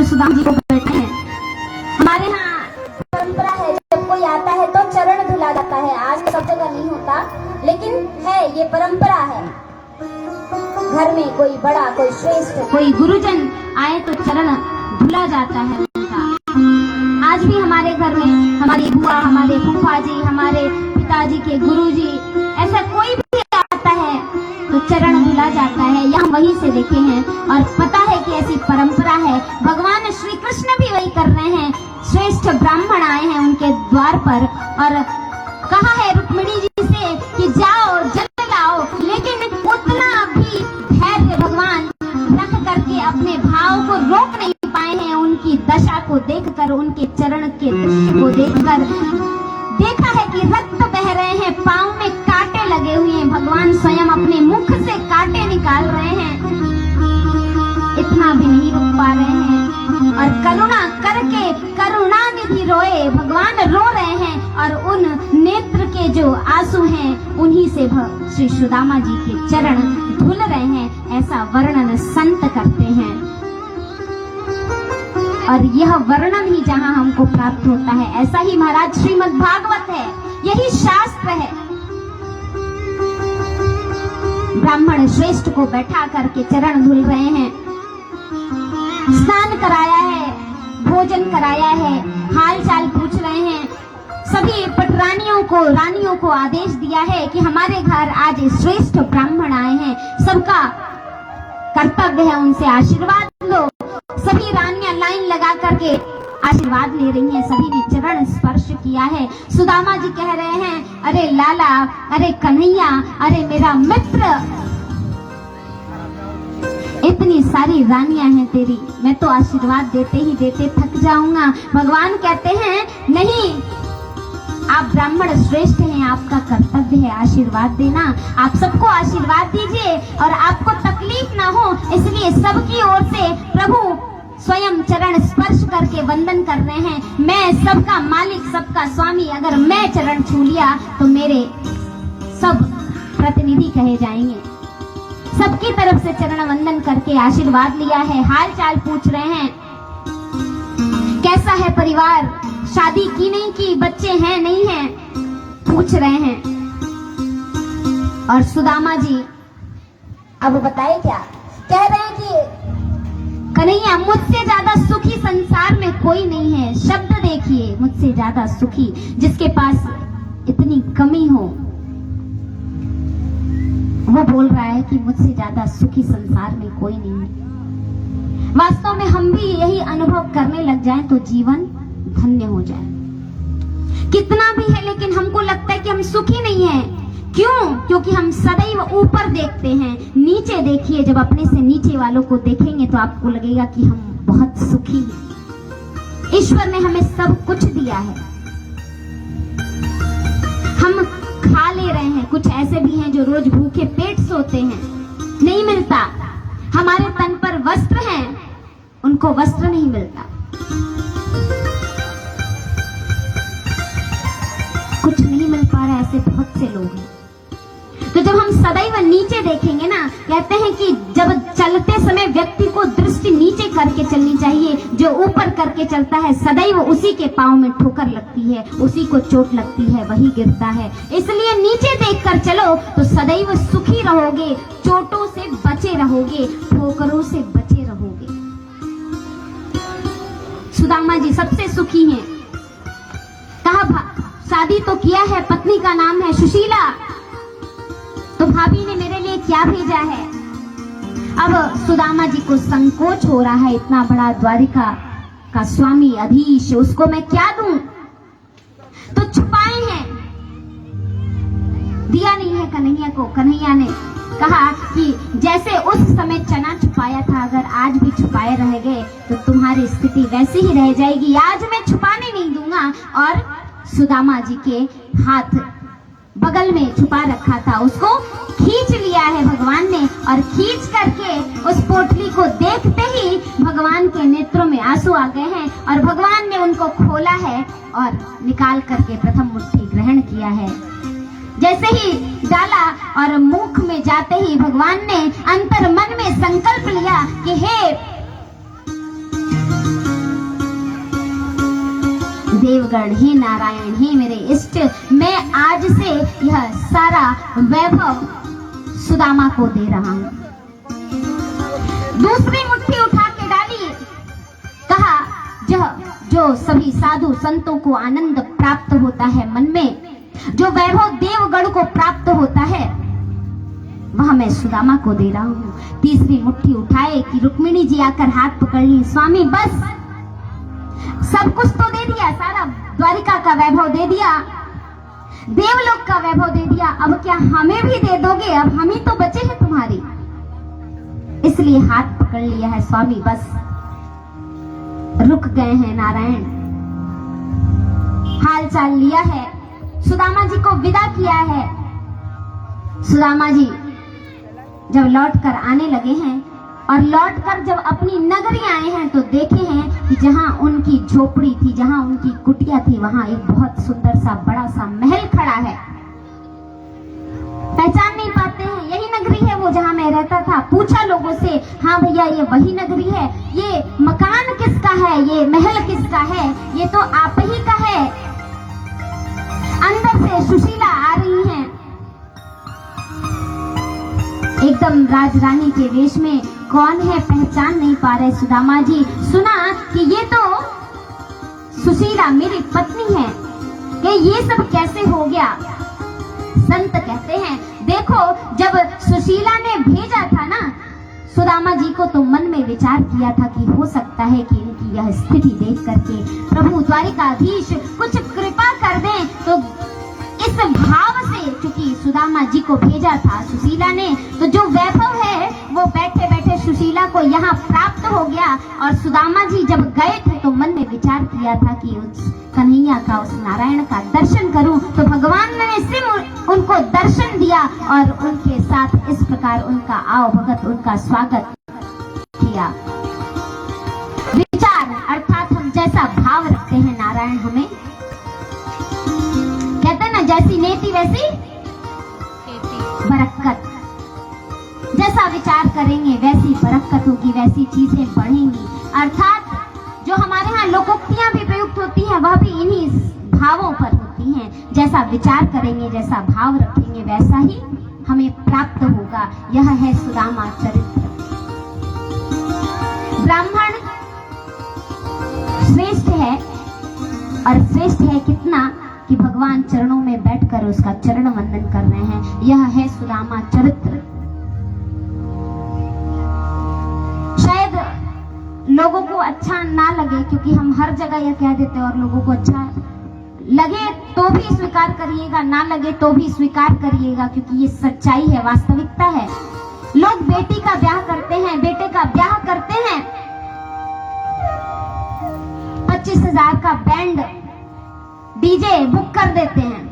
सुदाम जी को बैठे हैं। हमारे यहाँ परंपरा है जब कोई आता है तो चरण धुला जाता है। आज सब जगह नहीं होता लेकिन है, ये परंपरा है। घर में कोई बड़ा, कोई श्रेष्ठ, कोई गुरुजन आए तो चरण धुला जाता है उनका। आज भी हमारे घर में हमारी बुआ, हमारे फूफा जी, हमारे पिताजी के गुरुजी, ऐसा कोई भी आता है तो चरण धुला जाता है। यहाँ वहीं से देखे हैं और पता है कि ऐसी परंपरा है। भगवान श्री कृष्ण भी वही कर रहे हैं। श्रेष्ठ ब्राह्मण आए हैं उनके द्वार पर और कहा है रुक्मिणी जी से कि जाओ जल लाओ, लेकिन उतना भी धैर्य भगवान रख करके अपने भाव को रोक नहीं पाए हैं। उनकी दशा को देखकर, उनके चरण के दृश्य को देखकर देखा है कि रक्त बह रहे हैं, पांव में कांटे लगे हुए हैं। भगवान स्वयं अपने मुख से कांटे निकाल रहे हैं, इतना भी नहीं रुक पा रहे हैं और करुणा करके करुणा निधि रोए। भगवान रो रहे हैं और उन नेत्र के जो आंसू हैं उन्हीं से श्री सुदामा जी के चरण धुल रहे हैं। ऐसा वर्णन संत करते हैं और यह वर्णन ही जहाँ हमको प्राप्त होता है। ऐसा ही महाराज श्रीमद् भागवत है, यही शास्त्र है। ब्राह्मण श्रेष्ठ को बैठा करके चरण धुल रहे हैं, स्नान कराया है, भोजन कराया है, हाल चाल पूछ रहे हैं। सभी पटरानियों को, रानियों को आदेश दिया है कि हमारे घर आज श्रेष्ठ ब्राह्मण आए हैं, सबका कर्तव्य है उनसे आशीर्वाद लो। सभी रानियां लाइन लगा करके आशीर्वाद ले रही हैं, सभी ने चरण स्पर्श किया है। सुदामा जी कह रहे हैं, अरे लाला, अरे कन्हैया, अरे मेरा मित्र, इतनी सारी रानियां हैं तेरी, मैं तो आशीर्वाद देते ही देते थक जाऊंगा। भगवान कहते हैं नहीं, आप ब्राह्मण श्रेष्ठ हैं, आपका कर्तव्य है आशीर्वाद देना। आप सबको आशीर्वाद दीजिए और आपको तकलीफ ना हो, इसलिए सबकी ओर से प्रभु स्वयं चरण स्पर्श करके वंदन कर रहे हैं। मैं सबका मालिक, सबका स्वामी, अगर मैं चरण छू लिया तो मेरे सब प्रतिनिधि कहे जाएंगे। सबकी तरफ से चरण वंदन करके आशीर्वाद लिया है, हाल चाल पूछ रहे हैं, कैसा है परिवार, शादी की नहीं की, बच्चे हैं नहीं हैं, पूछ रहे हैं। और सुदामा जी अब बताए क्या, कह रहे हैं कि कन्हैया मुझसे ज्यादा सुखी संसार में कोई नहीं है। शब्द देखिए, मुझसे ज्यादा सुखी, जिसके पास इतनी कमी हो वो बोल रहा है कि मुझसे ज्यादा सुखी संसार में कोई नहीं है। वास्तव में हम भी यही अनुभव करने लग जाएं तो जीवन धन्य हो जाए। कितना भी है लेकिन हमको लगता है कि हम सुखी नहीं हैं। क्यों? क्योंकि हम सदैव ऊपर देखते हैं। नीचे देखिए, जब अपने से नीचे वालों को देखेंगे तो आपको लगेगा कि हम बहुत सुखी हैं। ईश्वर ने हमें सब कुछ दिया है, हम खा ले रहे हैं। कुछ ऐसे भी हैं जो रोज भूखे पेट सोते हैं, नहीं मिलता। हमारे तन पर वस्त्र हैं, उनको वस्त्र नहीं मिलता। कुछ नहीं मिल पा रहा, ऐसे बहुत से लोग हैं। तो जब हम सदैव नीचे देखेंगे ना, कहते हैं कि जब चलते समय व्यक्ति को दृष्टि नीचे करके चलनी चाहिए। जो ऊपर करके चलता है सदैव उसी के पांव में ठोकर लगती है, उसी को चोट लगती है, वही गिरता है। इसलिए नीचे देखकर चलो तो सदैव सुखी रहोगे, चोटों से बचे रहोगे, ठोकरों से बचे रहोगे। सुदामा जी सबसे सुखी हैं। कहा शादी तो किया है, पत्नी का नाम है सुशीला, तो भाभी ने मेरे लिए क्या भेजा है। अब सुदामा जी को संकोच हो रहा है, इतना बड़ा द्वारिका का स्वामी अधीश, उसको मैं क्या दूं। तो छुपाए हैं, दिया नहीं है कन्हैया को। कन्हैया ने कहा कि जैसे उस समय चना छुपाया था, अगर आज भी छुपाए रह गए तो तुम्हारी स्थिति वैसी ही रह जाएगी। आज मैं छुपाने नहीं दूंगा। और सुदामा जी के हाथ बगल में छुपा रखा था, उसको खींच लिया है भगवान ने। और खींच करके उस पोटली को देखते ही भगवान के नेत्रों में आंसू आ गए हैं और भगवान ने उनको खोला है और निकाल करके प्रथम मुट्ठी ग्रहण किया है। जैसे ही डाला और मुख में जाते ही भगवान ने अंतर मन में संकल्प लिया कि हे देवगण, हे नारायण, हे मेरे इष्ट, मैं आज से यह सारा वैभव सुदामा को दे रहा हूं। दूसरी मुट्ठी उठा के डाली, कहा जो सभी साधु संतों को आनंद प्राप्त होता है मन में, जो वैभव देवगण को प्राप्त होता है, वह मैं सुदामा को दे रहा हूं। तीसरी मुट्ठी उठाए कि रुक्मिणी जी आकर हाथ पकड़ ली, स्वामी बस सब कुछ तो दे दिया, सारा द्वारिका का वैभव दे दिया, देवलोक का वैभव दे दिया, अब क्या हमें भी दे दोगे? अब हम ही तो बचे हैं तुम्हारी। इसलिए हाथ पकड़ लिया है, स्वामी बस रुक गए हैं नारायण। हाल चाल लिया है, सुदामा जी को विदा किया है। सुदामा जी जब लौट कर आने लगे हैं और लौटकर जब अपनी नगरी आए हैं तो देखे हैं कि जहां उनकी झोपड़ी थी, जहां उनकी कुटिया थी, वहां एक बहुत सुंदर सा बड़ा सा महल खड़ा है। पहचान नहीं पाते हैं, यही नगरी है वो जहां मैं रहता था। पूछा लोगों से, हाँ भैया ये वही नगरी है। ये मकान किसका है, ये महल किसका है? ये तो आप ही का है। अंदर से सुशीला आ रही हैं, एकदम राजरानी के वेश में। कौन है पहचान नहीं पा रहे सुदामा जी। सुना कि ये तो सुशीला मेरी पत्नी है, कि ये सब कैसे हो गया। संत कहते हैं देखो, जब सुशीला ने भेजा था ना सुदामा जी को, तो मन में विचार किया था कि हो सकता है कि इनकी यह स्थिति देख करके प्रभु द्वारिकाधीश कुछ कृपा कर दें। तो इस भाव से चूंकि सुदामा जी को भेजा था सुशीला ने, तो जो वैभव है वो बैठे बैठे सुशीला को यहाँ प्राप्त हो गया। और सुदामा जी जब गए थे तो मन में विचार किया था कि उस कन्हैया का, उस नारायण का दर्शन करूं। तो भगवान ने सिर्फ उनको दर्शन दिया और उनके साथ इस प्रकार उनका आओ भगत, उनका स्वागत किया। विचार अर्थात हम जैसा भाव रखते हैं नारायण हमें, कहते हैं ना जैसी नेति वैसी बरकत। जैसा विचार करेंगे वैसी बरकत होगी, वैसी चीजें बढ़ेंगी। अर्थात जो हमारे यहाँ लोकोक्तियां भी प्रयुक्त होती हैं वह भी इन्हीं भावों पर होती हैं। जैसा विचार करेंगे, जैसा भाव रखेंगे, वैसा ही हमें प्राप्त होगा। यह है सुदामा चरित्र। उसका चरण वंदन कर रहे हैं। यह है सुदामा चरित्र। शायद लोगों को अच्छा ना लगे, क्योंकि हम हर जगह यह कह देते हैं, और लोगों को अच्छा लगे तो भी स्वीकार करिएगा, ना लगे तो भी स्वीकार करिएगा, क्योंकि ये सच्चाई है, वास्तविकता है। लोग बेटी का ब्याह करते हैं, बेटे का ब्याह करते हैं, 25,000 का बैंड डीजे बुक कर देते हैं,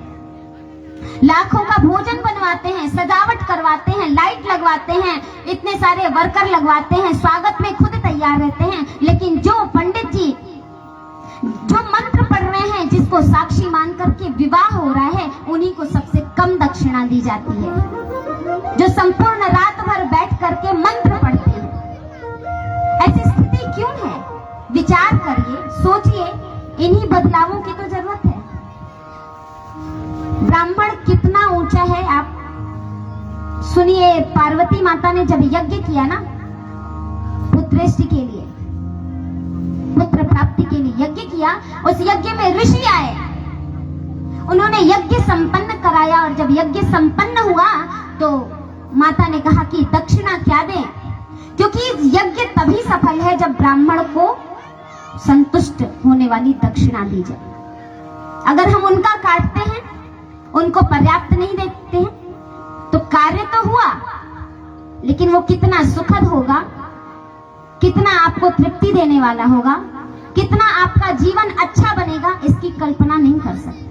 लाखों का भोजन बनवाते हैं, सजावट करवाते हैं, लाइट लगवाते हैं, इतने सारे वर्कर लगवाते हैं, स्वागत में खुद तैयार रहते हैं। लेकिन जो पंडित जी जो मंत्र पढ़ रहे हैं, जिसको साक्षी मान करके विवाह हो रहा है, उन्हीं को सबसे कम दक्षिणा दी जाती है, जो संपूर्ण रात भर बैठ करके मंत्र पढ़ते हैं। ऐसी स्थिति क्यों है? विचार करिए, सोचिए, इन्हीं बदलावों की तो जरूरत है। ब्राह्मण कितना ऊंचा है आप सुनिए। पार्वती माता ने जब यज्ञ किया ना, पुत्रेष्टि के लिए, पुत्र प्राप्ति के लिए यज्ञ किया, उस यज्ञ में ऋषि आए, उन्होंने यज्ञ संपन्न कराया, और जब यज्ञ संपन्न हुआ तो माता ने कहा कि दक्षिणा क्या दें, क्योंकि यज्ञ तभी सफल है जब ब्राह्मण को संतुष्ट होने वाली दक्षिणा दी जाए। अगर हम उनका काटते हैं, उनको पर्याप्त नहीं देते हैं, तो कार्य तो हुआ, लेकिन वो कितना सुखद होगा, कितना आपको तृप्ति देने वाला होगा, कितना आपका जीवन अच्छा बनेगा, इसकी कल्पना नहीं कर सकते।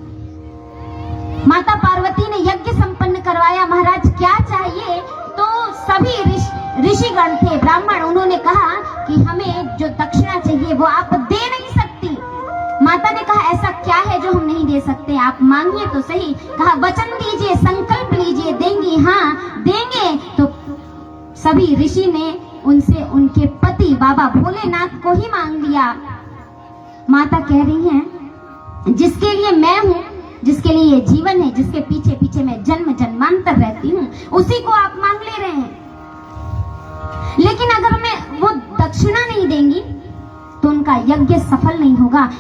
माता पार्वती ने यज्ञ संपन्न करवाया। महाराज क्या चाहिए? तो सभी ऋषिगण थे, ब्राह्मण, उन्होंने कहा कि हमें जो दक्षिणा चाहिए वो आप दे नहीं सकती। माता ने कहा ऐसा क्या है जो हम नहीं दे सकते, आप मांगिए तो सही। कहा वचन दीजिए, संकल्प लीजिए, देंगी? हाँ देंगे। तो सभी ऋषि ने उनसे उनके पति बाबा भोलेनाथ को ही मांग लिया। माता कह रही हैं जिसके लिए मैं हूँ, जिसके लिए ये जीवन है, जिसके पीछे पीछे मैं जन्म जन्मांतर रहती हूँ, उसी को आप मांग ले रहे हैं। लेकिन अगर मैं वो दक्षिणा नहीं देंगी तो उनका यज्ञ सफल नहीं होगा।